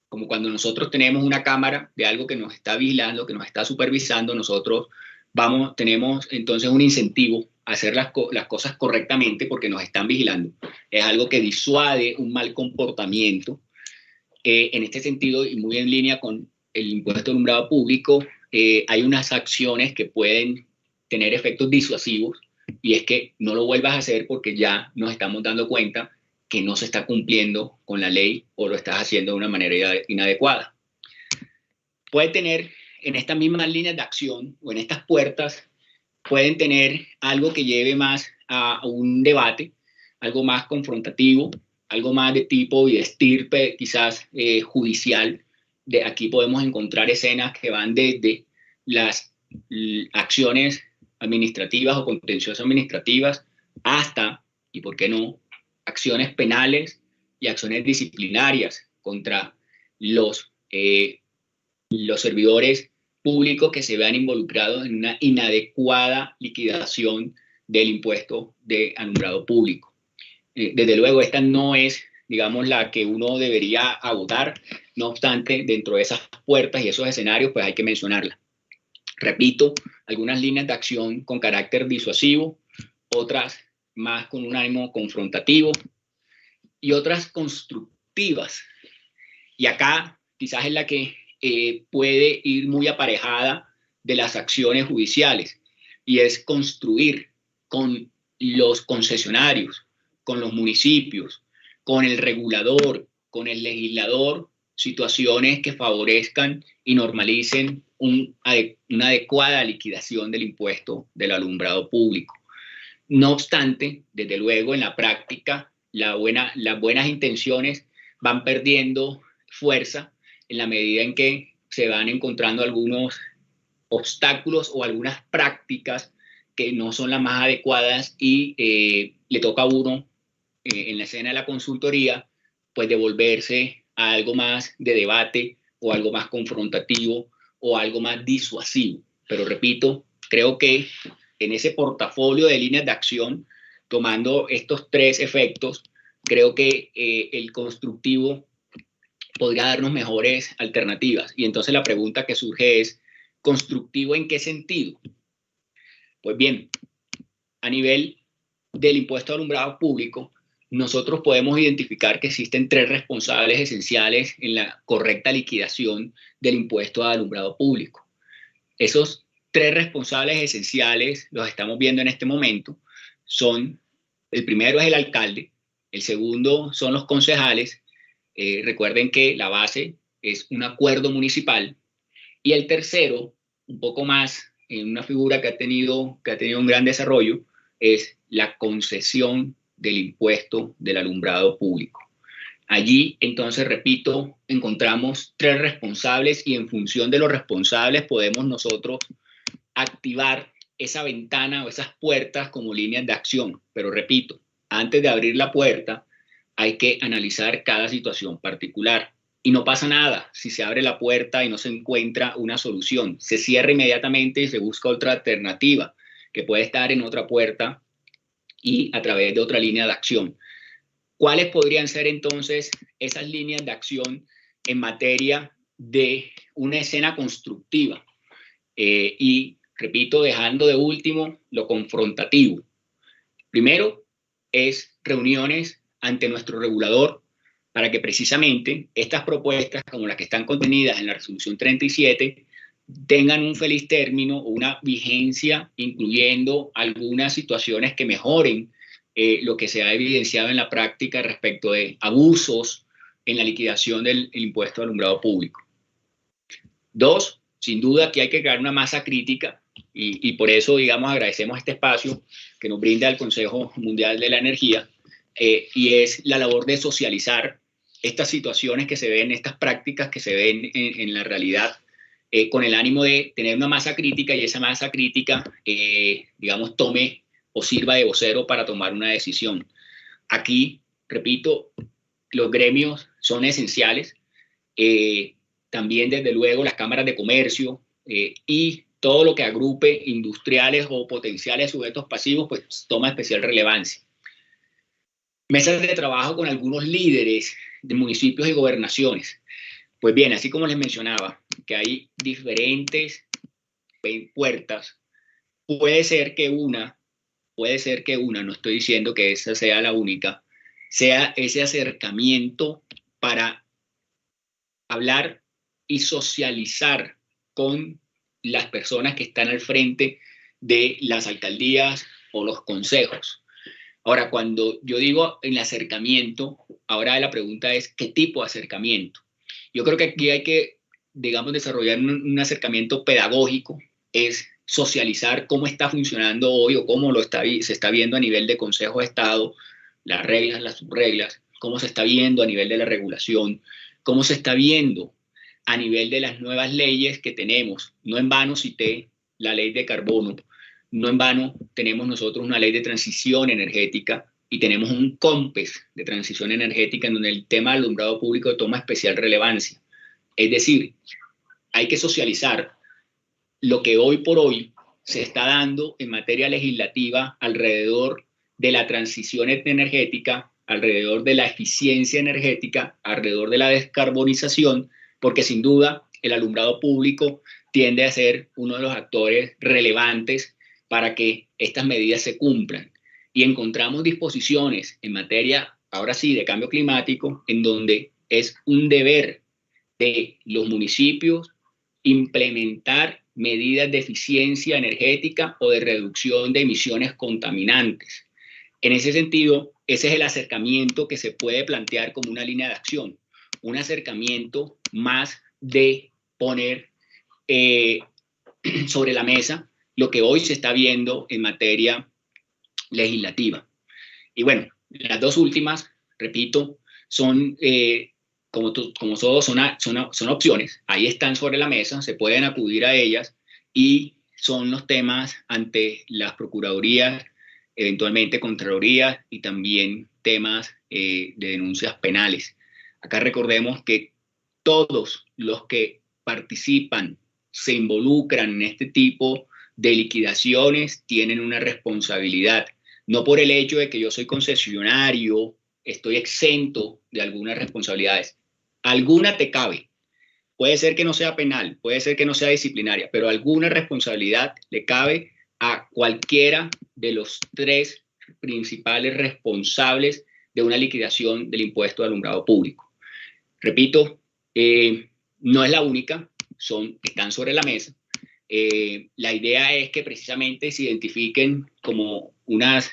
como cuando nosotros tenemos una cámara de algo que nos está vigilando, que nos está supervisando, nosotros tenemos entonces un incentivo a hacer las cosas correctamente porque nos están vigilando. Es algo que disuade un mal comportamiento. En este sentido, y muy en línea con el impuesto al alumbrado público, hay unas acciones que pueden tener efectos disuasivos, y es que no lo vuelvas a hacer porque ya nos estamos dando cuenta que no se está cumpliendo con la ley o lo estás haciendo de una manera inadecuada. Puede tener en estas mismas líneas de acción o en estas puertas, pueden tener algo que lleve más a un debate, algo más confrontativo, algo más de tipo y de estirpe quizás judicial. De aquí podemos encontrar escenas que van desde las acciones administrativas o contenciosas administrativas hasta, y por qué no, acciones penales y acciones disciplinarias contra los servidores públicos que se vean involucrados en una inadecuada liquidación del impuesto de alumbrado público. Desde luego, esta no es, digamos, la que uno debería agotar. No obstante, dentro de esas puertas y esos escenarios, pues hay que mencionarla. Repito, algunas líneas de acción con carácter disuasivo, otras más con un ánimo confrontativo y otras constructivas. Y acá quizás es la que puede ir muy aparejada de las acciones judiciales, y es construir con los concesionarios, con los municipios, con el regulador, con el legislador, situaciones que favorezcan y normalicen una adecuada liquidación del impuesto del alumbrado público. No obstante, desde luego, en la práctica, las buenas intenciones van perdiendo fuerza en la medida en que se van encontrando algunos obstáculos o algunas prácticas que no son las más adecuadas, y le toca a uno, en la escena de la consultoría, pues devolverse a algo más de debate o algo más confrontativo o algo más disuasivo. Pero repito, creo que en ese portafolio de líneas de acción, tomando estos tres efectos, creo que el constructivo podría darnos mejores alternativas. Y entonces la pregunta que surge es, ¿constructivo en qué sentido? Pues bien, a nivel del impuesto de alumbrado público, nosotros podemos identificar que existen 3 responsables esenciales en la correcta liquidación del impuesto de alumbrado público. Esos 3 responsables esenciales los estamos viendo en este momento. El primero es el alcalde, el segundo son los concejales. Recuerden que la base es un acuerdo municipal. Y el tercero, un poco más, en una figura que ha tenido un gran desarrollo, es la concesión del impuesto del alumbrado público. Allí, entonces, repito, encontramos 3 responsables y en función de los responsables podemos nosotros activar esa ventana o esas puertas como líneas de acción. Pero repito, antes de abrir la puerta hay que analizar cada situación particular. Y no pasa nada si se abre la puerta y no se encuentra una solución. Se cierra inmediatamente y se busca otra alternativa que puede estar en otra puerta y a través de otra línea de acción. ¿Cuáles podrían ser entonces esas líneas de acción en materia de una escena constructiva? Y repito, dejando de último lo confrontativo. Primero es reuniones ante nuestro regulador para que precisamente estas propuestas, como las que están contenidas en la resolución 37, tengan un feliz término o una vigencia, incluyendo algunas situaciones que mejoren lo que se ha evidenciado en la práctica respecto de abusos en la liquidación del impuesto de alumbrado público. 2, sin duda que hay que crear una masa crítica y por eso, digamos, agradecemos este espacio que nos brinda el Consejo Mundial de la Energía y es la labor de socializar estas situaciones que se ven, estas prácticas que se ven en la realidad, con el ánimo de tener una masa crítica y esa masa crítica, digamos, tome o sirva de vocero para tomar una decisión. Aquí, repito, los gremios son esenciales, también desde luego las cámaras de comercio y todo lo que agrupe industriales o potenciales sujetos pasivos, pues toma especial relevancia. Mesas de trabajo con algunos líderes de municipios y gobernaciones. Pues bien, así como les mencionaba, que hay diferentes puertas, puede ser que una, no estoy diciendo que esa sea la única, sea ese acercamiento para hablar y socializar con las personas que están al frente de las alcaldías o los consejos. Ahora, cuando yo digo el acercamiento, ahora la pregunta es ¿qué tipo de acercamiento? Yo creo que aquí hay que, digamos, desarrollar un acercamiento pedagógico, es socializar cómo está funcionando hoy o cómo se está viendo a nivel de Consejo de Estado, las reglas, las subreglas, cómo se está viendo a nivel de la regulación, cómo se está viendo a nivel de las nuevas leyes que tenemos. No en vano cité la ley de carbono, no en vano tenemos nosotros una ley de transición energética y tenemos un COMPES de transición energética en donde el tema del alumbrado público toma especial relevancia. Es decir, hay que socializar lo que hoy por hoy se está dando en materia legislativa alrededor de la transición energética, alrededor de la eficiencia energética, alrededor de la descarbonización, porque sin duda el alumbrado público tiende a ser uno de los actores relevantes para que estas medidas se cumplan. Y encontramos disposiciones en materia, ahora sí, de cambio climático, en donde es un deber de los municipios implementar medidas de eficiencia energética o de reducción de emisiones contaminantes. En ese sentido, ese es el acercamiento que se puede plantear como una línea de acción, un acercamiento más de poner sobre la mesa lo que hoy se está viendo en materia legislativa. Y bueno, las dos últimas, repito, son, como todo, son opciones, ahí están sobre la mesa, se pueden acudir a ellas y son los temas ante las procuradurías, eventualmente contralorías y también temas de denuncias penales. Acá recordemos que todos los que participan, se involucran en este tipo de liquidaciones, tienen una responsabilidad. No por el hecho de que yo soy concesionario, estoy exento de algunas responsabilidades. Alguna te cabe. Puede ser que no sea penal, puede ser que no sea disciplinaria, pero alguna responsabilidad le cabe a cualquiera de los 3 principales responsables de una liquidación del impuesto de alumbrado público. Repito, no es la única, están sobre la mesa. La idea es que precisamente se identifiquen como unas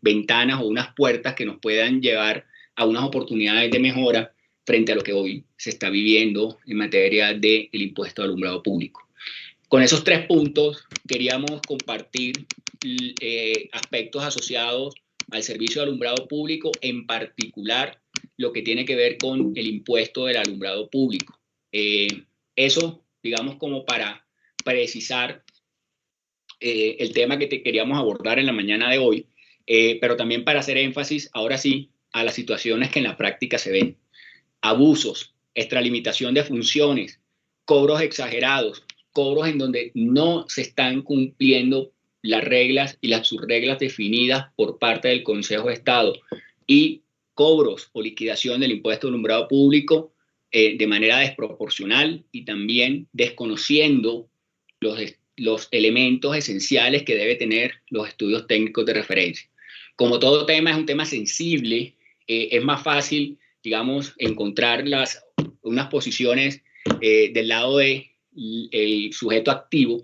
ventanas o unas puertas que nos puedan llevar a unas oportunidades de mejora frente a lo que hoy se está viviendo en materia del impuesto de alumbrado público. Con esos 3 puntos queríamos compartir aspectos asociados al servicio de alumbrado público, en particular lo que tiene que ver con el impuesto del alumbrado público. Eso, digamos, como para precisar el tema que queríamos abordar en la mañana de hoy, pero también para hacer énfasis, ahora sí, a las situaciones que en la práctica se ven. Abusos, extralimitación de funciones, cobros exagerados, cobros en donde no se están cumpliendo las reglas y las subreglas definidas por parte del Consejo de Estado, y cobros o liquidación del impuesto de alumbrado público de manera desproporcional y también desconociendo los elementos esenciales que debe tener los estudios técnicos de referencia. Como todo tema es un tema sensible, es más fácil, digamos, encontrar unas posiciones del lado del sujeto activo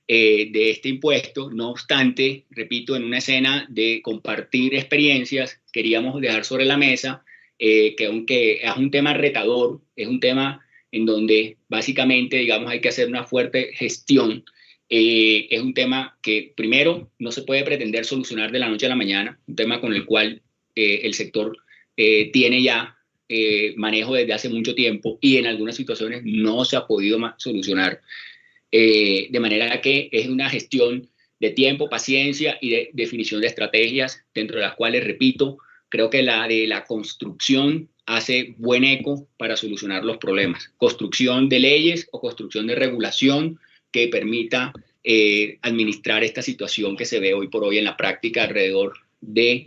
de este impuesto. No obstante, repito, en una escena de compartir experiencias, queríamos dejar sobre la mesa que aunque es un tema retador, es un tema en donde básicamente, digamos, hay que hacer una fuerte gestión. Es un tema que, primero, no se puede pretender solucionar de la noche a la mañana, un tema con el cual el sector tiene ya manejo desde hace mucho tiempo y en algunas situaciones no se ha podido solucionar. De manera que es una gestión de tiempo, paciencia y de definición de estrategias, dentro de las cuales, repito, creo que la de la construcción hace buen eco para solucionar los problemas. Construcción de leyes o construcción de regulación que permita administrar esta situación que se ve hoy por hoy en la práctica alrededor de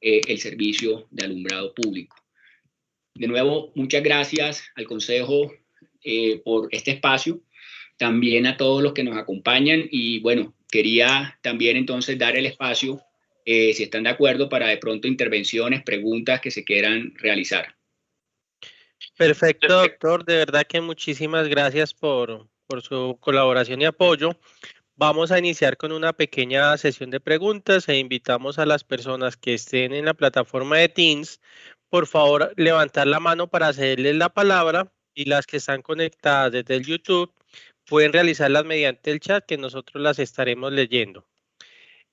el servicio de alumbrado público. De nuevo, muchas gracias al Consejo por este espacio, también a todos los que nos acompañan, y bueno, quería también entonces dar el espacio, si están de acuerdo, para de pronto intervenciones, preguntas que se quieran realizar. Perfecto, doctor. De verdad que muchísimas gracias por su colaboración y apoyo. Vamos a iniciar con una pequeña sesión de preguntas e invitamos a las personas que estén en la plataforma de Teams, por favor, levantar la mano para cederles la palabra, y las que están conectadas desde el YouTube pueden realizarlas mediante el chat, que nosotros las estaremos leyendo.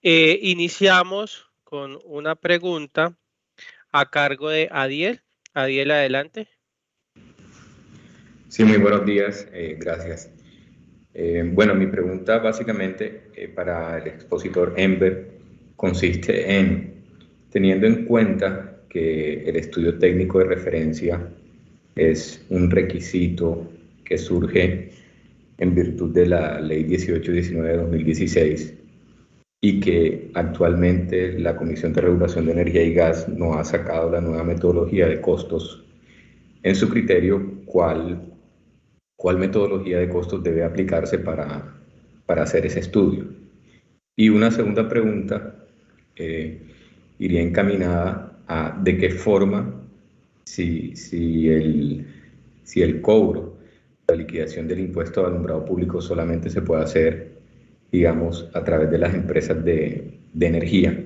Iniciamos con una pregunta a cargo de Adiel. Adiel, adelante. Sí, muy buenos días, gracias. Bueno, mi pregunta básicamente para el expositor Enver consiste en, teniendo en cuenta que el estudio técnico de referencia es un requisito que surge en virtud de la Ley 1819 de 2016 y que actualmente la Comisión de Regulación de Energía y Gas no ha sacado la nueva metodología de costos. En su criterio, ¿cuál metodología de costos debe aplicarse para hacer ese estudio? Y una segunda pregunta iría encaminada a de qué forma, si el cobro, la liquidación del impuesto de alumbrado público solamente se puede hacer, digamos, a través de las empresas de energía,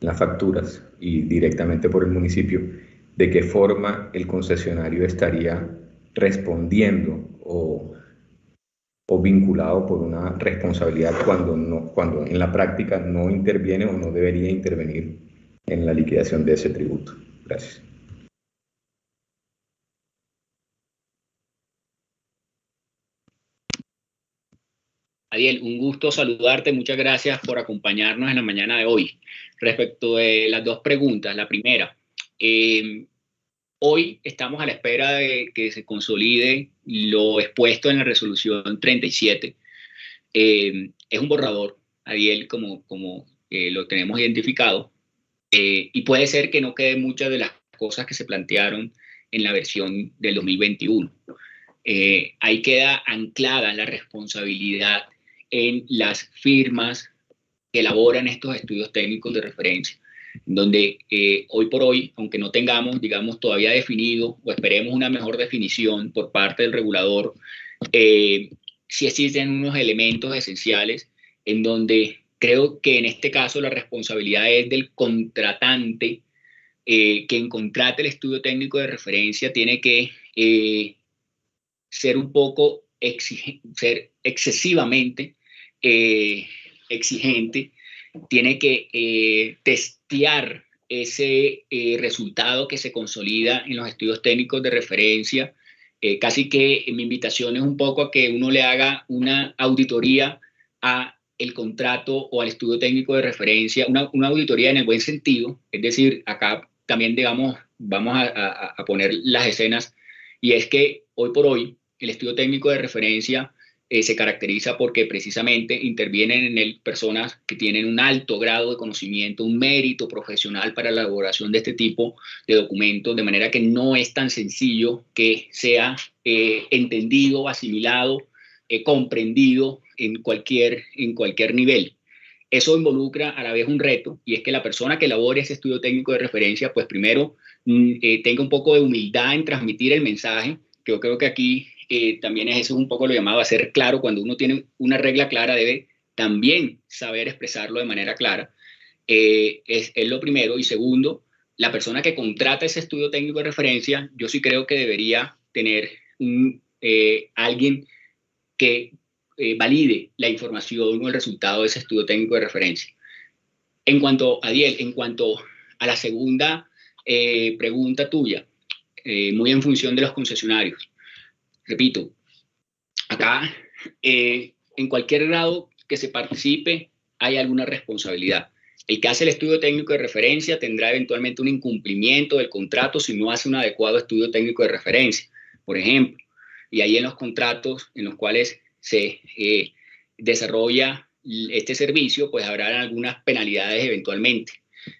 las facturas, y directamente por el municipio, de qué forma el concesionario estaría respondiendo o vinculado por una responsabilidad cuando en la práctica no interviene o no debería intervenir en la liquidación de ese tributo. Gracias. Adiel, un gusto saludarte, muchas gracias por acompañarnos en la mañana de hoy. Respecto de las dos preguntas, la primera, hoy estamos a la espera de que se consolide lo expuesto en la resolución 37. Es un borrador, Adiel, como lo tenemos identificado, y puede ser que no queden muchas de las cosas que se plantearon en la versión del 2021. Ahí queda anclada la responsabilidad en las firmas que elaboran estos estudios técnicos de referencia. donde hoy por hoy, aunque no tengamos, digamos, todavía definido o esperemos una mejor definición por parte del regulador, sí existen unos elementos esenciales en donde creo que en este caso la responsabilidad es del contratante, quien contrate el estudio técnico de referencia tiene que ser un poco ser excesivamente exigente, tiene que testear ese resultado que se consolida en los estudios técnicos de referencia. Casi que mi invitación es un poco a que uno le haga una auditoría a el contrato o al estudio técnico de referencia, una auditoría en el buen sentido, es decir, acá también, digamos, vamos a poner las escenas, y es que hoy por hoy el estudio técnico de referencia se caracteriza porque precisamente intervienen en él personas que tienen un alto grado de conocimiento, un mérito profesional para la elaboración de este tipo de documentos, de manera que no es tan sencillo que sea entendido, asimilado, comprendido en cualquier nivel. Eso involucra a la vez un reto, y es que la persona que elabore ese estudio técnico de referencia, pues primero tenga un poco de humildad en transmitir el mensaje, que yo creo que aquí también es eso un poco lo llamado a ser claro. Cuando uno tiene una regla clara, debe también saber expresarlo de manera clara. Es lo primero. Y segundo, la persona que contrata ese estudio técnico de referencia, yo sí creo que debería tener alguien que valide la información o el resultado de ese estudio técnico de referencia. En cuanto a Adiel, en cuanto a la segunda pregunta tuya, muy en función de los concesionarios, repito, acá en cualquier grado que se participe hay alguna responsabilidad. El que hace el estudio técnico de referencia tendrá eventualmente un incumplimiento del contrato si no hace un adecuado estudio técnico de referencia, por ejemplo. Y ahí en los contratos en los cuales se desarrolla este servicio, pues habrá algunas penalidades eventualmente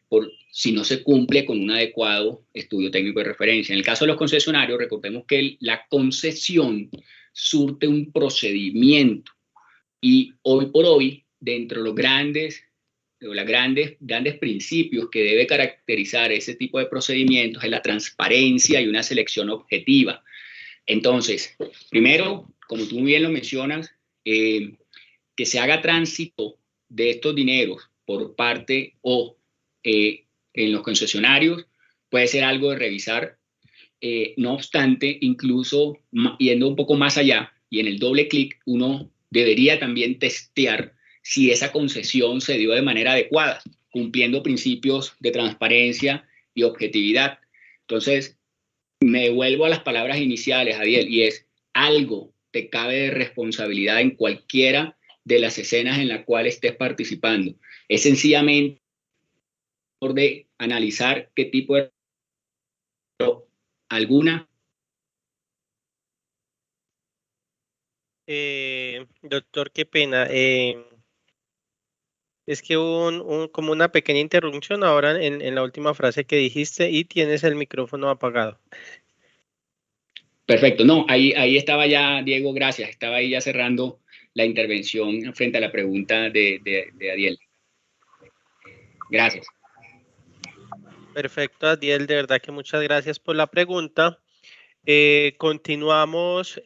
por si no se cumple con un adecuado estudio técnico de referencia. En el caso de los concesionarios, recordemos que la concesión surte un procedimiento, y hoy por hoy, dentro de los grandes principios que debe caracterizar ese tipo de procedimientos es la transparencia y una selección objetiva. Entonces, primero, como tú muy bien lo mencionas, que se haga tránsito de estos dineros por parte en los concesionarios puede ser algo de revisar. No obstante, incluso yendo un poco más allá y en el doble clic, uno debería también testear si esa concesión se dio de manera adecuada, cumpliendo principios de transparencia y objetividad. Entonces, me devuelvo a las palabras iniciales, Adiel, y es: algo te cabe de responsabilidad en cualquiera de las escenas en las cuales estés participando. Es sencillamente de analizar qué tipo de alguna. Doctor, qué pena. Es que hubo como una pequeña interrupción ahora en la última frase que dijiste y tienes el micrófono apagado. Perfecto, no, ahí estaba ya, Diego, gracias, estaba ahí ya cerrando la intervención frente a la pregunta de Adiel. Gracias. Perfecto, Adiel, de verdad que muchas gracias por la pregunta. Continuamos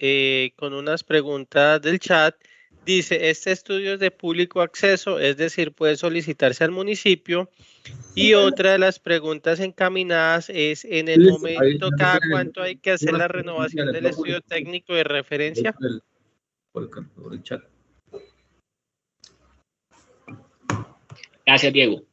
con unas preguntas del chat. Dice, este estudio es de público acceso, es decir, puede solicitarse al municipio. Y otra de las preguntas encaminadas es, en el momento, ¿cada cuánto hay que hacer la renovación del estudio técnico de referencia? Por el chat. Gracias, Diego.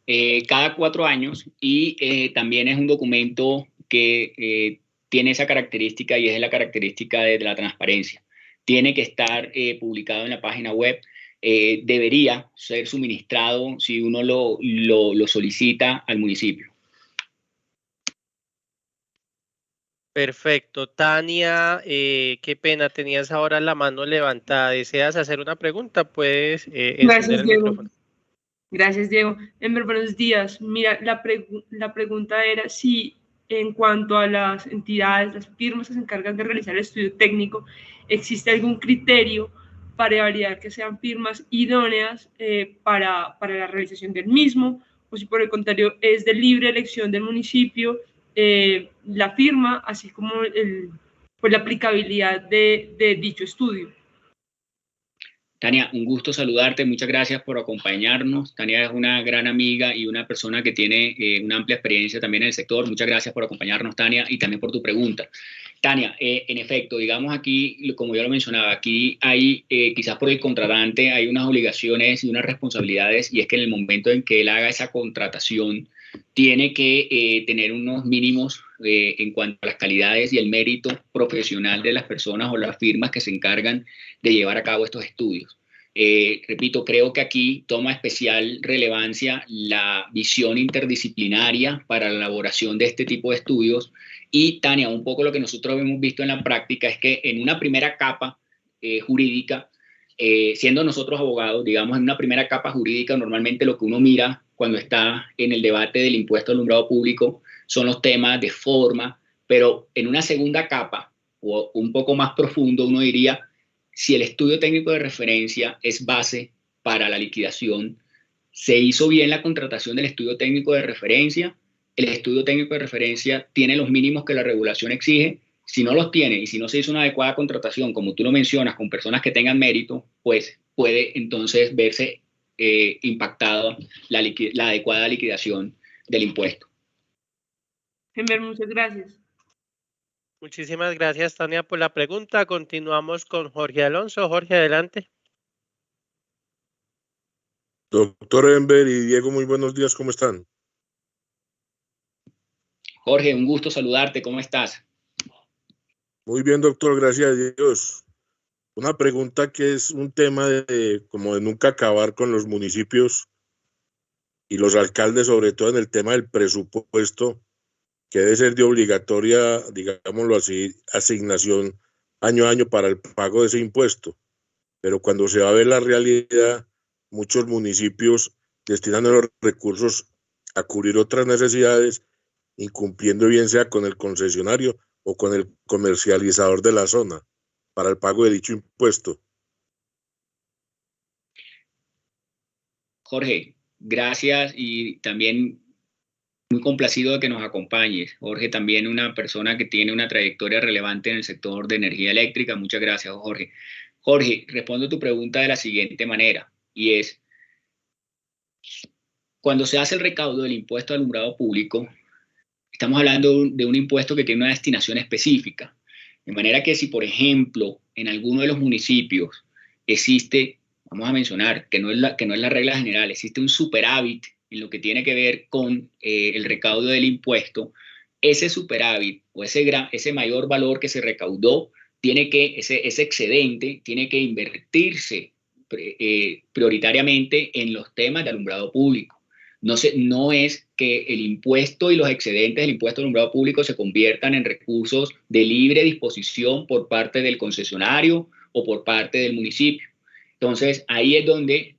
Cada 4 años, y también es un documento que tiene esa característica, y es la característica de la transparencia. Tiene que estar publicado en la página web. Debería ser suministrado si uno lo solicita al municipio. Perfecto. Tania, qué pena, tenías ahora la mano levantada. ¿Deseas hacer una pregunta? Puedes encender el micrófono. Gracias, Diego. Ember, buenos días. Mira, la pregunta era si en cuanto a las entidades, las firmas que se encargan de realizar el estudio técnico, ¿existe algún criterio para validar que sean firmas idóneas para la realización del mismo? o si por el contrario es de libre elección del municipio la firma, así como pues la aplicabilidad de dicho estudio. Tania, un gusto saludarte, muchas gracias por acompañarnos. Tania es una gran amiga y una persona que tiene una amplia experiencia también en el sector. Muchas gracias por acompañarnos, Tania, y también por tu pregunta. Tania, en efecto, digamos aquí, como yo lo mencionaba, aquí hay, quizás por el contratante, hay unas obligaciones y unas responsabilidades, y es que en el momento en que él haga esa contratación, tiene que tener unos mínimos en cuanto a las calidades y el mérito profesional de las personas o las firmas que se encargan de llevar a cabo estos estudios. Repito, creo que aquí toma especial relevancia la visión interdisciplinaria para la elaboración de este tipo de estudios. Y Tania, un poco lo que nosotros hemos visto en la práctica es que en una primera capa jurídica, siendo nosotros abogados, digamos, en una primera capa jurídica, normalmente lo que uno mira cuando está en el debate del impuesto al alumbrado público son los temas de forma, pero en una segunda capa o un poco más profundo uno diría si el estudio técnico de referencia es base para la liquidación, se hizo bien la contratación del estudio técnico de referencia, el estudio técnico de referencia tiene los mínimos que la regulación exige. Si no los tiene y si no se hizo una adecuada contratación, como tú lo mencionas, con personas que tengan mérito, pues puede entonces verse impactada la adecuada liquidación del impuesto. Enver, muchas gracias. Muchísimas gracias, Tania, por la pregunta. Continuamos con Jorge Alonso. Jorge, adelante. Doctor Enver y Diego, muy buenos días, ¿cómo están? Jorge, un gusto saludarte, ¿cómo estás? Muy bien, doctor, gracias a Dios. Una pregunta que es un tema como de nunca acabar con los municipios y los alcaldes, sobre todo en el tema del presupuesto, que debe ser de obligatoria, digámoslo así, asignación año a año para el pago de ese impuesto. Pero cuando se va a ver la realidad, muchos municipios destinan los recursos a cubrir otras necesidades, incumpliendo bien sea con el concesionario o con el comercializador de la zona para el pago de dicho impuesto. Jorge, gracias y también muy complacido de que nos acompañes. Jorge, también una persona que tiene una trayectoria relevante en el sector de energía eléctrica. Muchas gracias, Jorge. Jorge, respondo tu pregunta de la siguiente manera, y es, cuando se hace el recaudo del impuesto al alumbrado público, estamos hablando de un impuesto que tiene una destinación específica. De manera que si, por ejemplo, en alguno de los municipios existe, vamos a mencionar, que no es la regla general, existe un superávit en lo que tiene que ver con el recaudo del impuesto, ese superávit o ese mayor valor que se recaudó, ese excedente tiene que invertirse prioritariamente en los temas de alumbrado público. No es que el impuesto y los excedentes del impuesto al alumbrado público se conviertan en recursos de libre disposición por parte del concesionario o por parte del municipio. Entonces, ahí es donde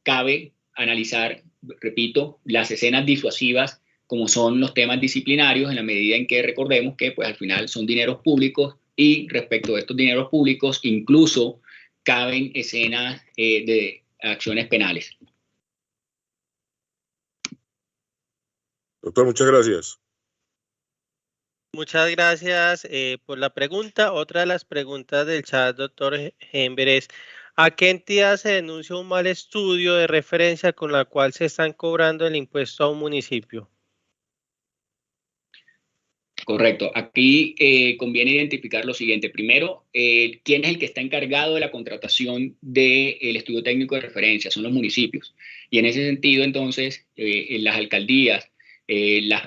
cabe analizar, repito, las escenas disuasivas como son los temas disciplinarios, en la medida en que recordemos que pues, al final son dineros públicos y respecto a estos dineros públicos incluso caben escenas de acciones penales. Doctor, muchas gracias. Muchas gracias por la pregunta. Otra de las preguntas del chat, doctor Enver, es ¿a qué entidad se denuncia un mal estudio de referencia con la cual se están cobrando el impuesto a un municipio? Correcto. Aquí conviene identificar lo siguiente. Primero, ¿quién es el que está encargado de la contratación del estudio técnico de referencia? Son los municipios. Y en ese sentido, entonces, en las alcaldías,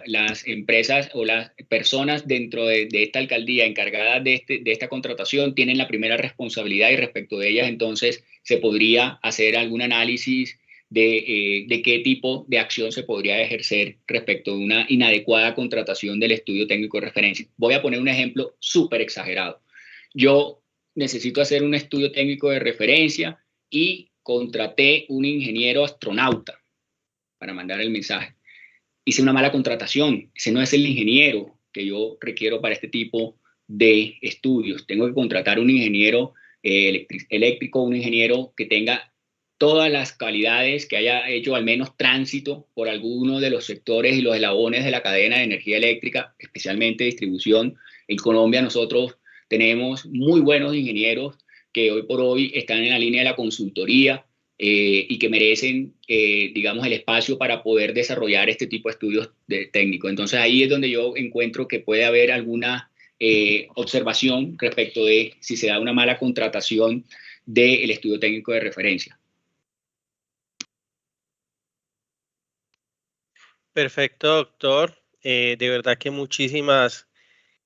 las empresas o las personas dentro de esta alcaldía encargadas de esta contratación tienen la primera responsabilidad y respecto de ellas, entonces, se podría hacer algún análisis de qué tipo de acción se podría ejercer respecto de una inadecuada contratación del estudio técnico de referencia. Voy a poner un ejemplo súper exagerado. Yo necesito hacer un estudio técnico de referencia y contraté un ingeniero astronauta para mandar el mensaje. Hice una mala contratación. Ese no es el ingeniero que yo requiero para este tipo de estudios. Tengo que contratar un ingeniero eléctrico, un ingeniero que tenga todas las calidades, que haya hecho al menos tránsito por alguno de los sectores y los eslabones de la cadena de energía eléctrica, especialmente distribución. En Colombia nosotros tenemos muy buenos ingenieros que hoy por hoy están en la línea de la consultoría y que merecen, digamos, el espacio para poder desarrollar este tipo de estudios técnicos. Entonces ahí es donde yo encuentro que puede haber alguna observación respecto de si se da una mala contratación del estudio técnico de referencia. Perfecto, doctor. De verdad que muchísimas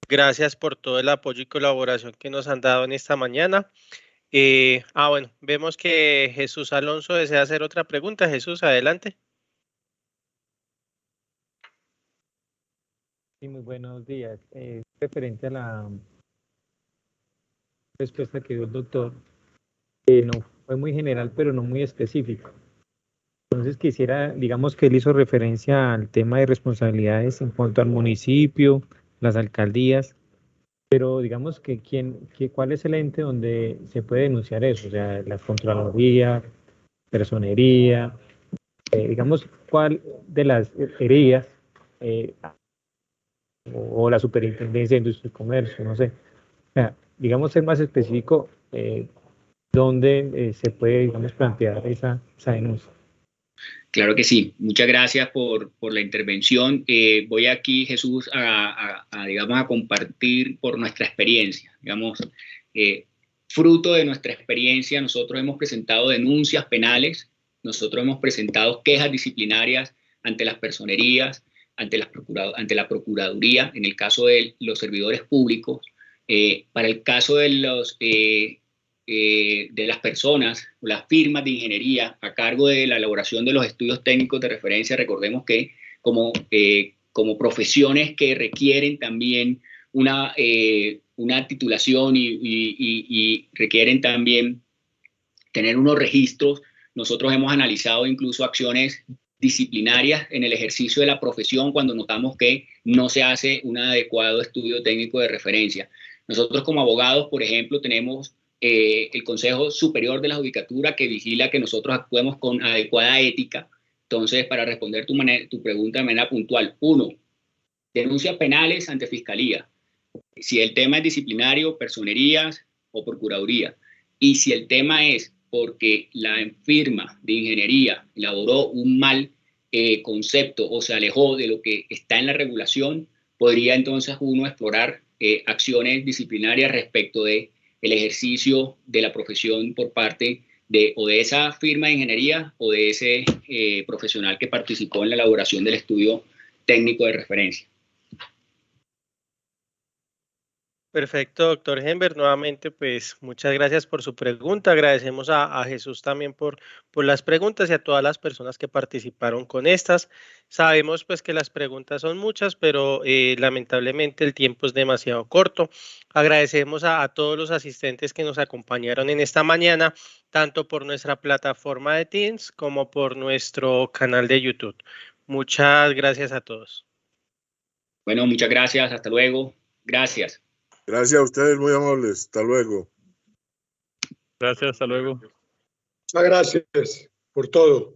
gracias por todo el apoyo y colaboración que nos han dado en esta mañana. Bueno, vemos que Jesús Alonso desea hacer otra pregunta. Jesús, adelante. Sí, muy buenos días. Referente a la respuesta que dio el doctor, no fue muy general, pero no muy específico. Entonces quisiera, digamos que él hizo referencia al tema de responsabilidades en cuanto al municipio, las alcaldías, pero digamos que ¿cuál es el ente donde se puede denunciar eso? O sea, la Contraloría, Personería, digamos, ¿cuál de las heridas o la Superintendencia de Industria y Comercio, no sé? O sea, digamos, ser más específico, ¿dónde se puede, digamos, plantear esa denuncia? Claro que sí. Muchas gracias por la intervención. Voy aquí, Jesús, digamos, a compartir por nuestra experiencia. Digamos, fruto de nuestra experiencia, nosotros hemos presentado denuncias penales, nosotros hemos presentado quejas disciplinarias ante las personerías, ante la Procuraduría, en el caso de los servidores públicos. Para el caso de las personas o las firmas de ingeniería a cargo de la elaboración de los estudios técnicos de referencia, recordemos que como profesiones que requieren también una titulación y requieren también tener unos registros, nosotros hemos analizado incluso acciones disciplinarias en el ejercicio de la profesión cuando notamos que no se hace un adecuado estudio técnico de referencia. Nosotros como abogados, por ejemplo, tenemos el Consejo Superior de la Judicatura que vigila que nosotros actuemos con adecuada ética. Entonces, para responder tu pregunta de manera puntual, 1, denuncias penales ante Fiscalía. Si el tema es disciplinario, personerías o Procuraduría. Y si el tema es porque la firma de ingeniería elaboró un mal concepto o se alejó de lo que está en la regulación, podría entonces uno explorar acciones disciplinarias respecto de el ejercicio de la profesión por parte de esa firma de ingeniería o de ese profesional que participó en la elaboración del estudio técnico de referencia. Perfecto, doctor Hember. Nuevamente, pues muchas gracias por su pregunta. Agradecemos a Jesús también por las preguntas y a todas las personas que participaron con estas. Sabemos pues que las preguntas son muchas, pero lamentablemente el tiempo es demasiado corto. Agradecemos a todos los asistentes que nos acompañaron en esta mañana, tanto por nuestra plataforma de Teams como por nuestro canal de YouTube. Muchas gracias a todos. Bueno, muchas gracias. Hasta luego. Gracias. Gracias a ustedes, muy amables. Hasta luego. Gracias, hasta luego. Muchas gracias por todo.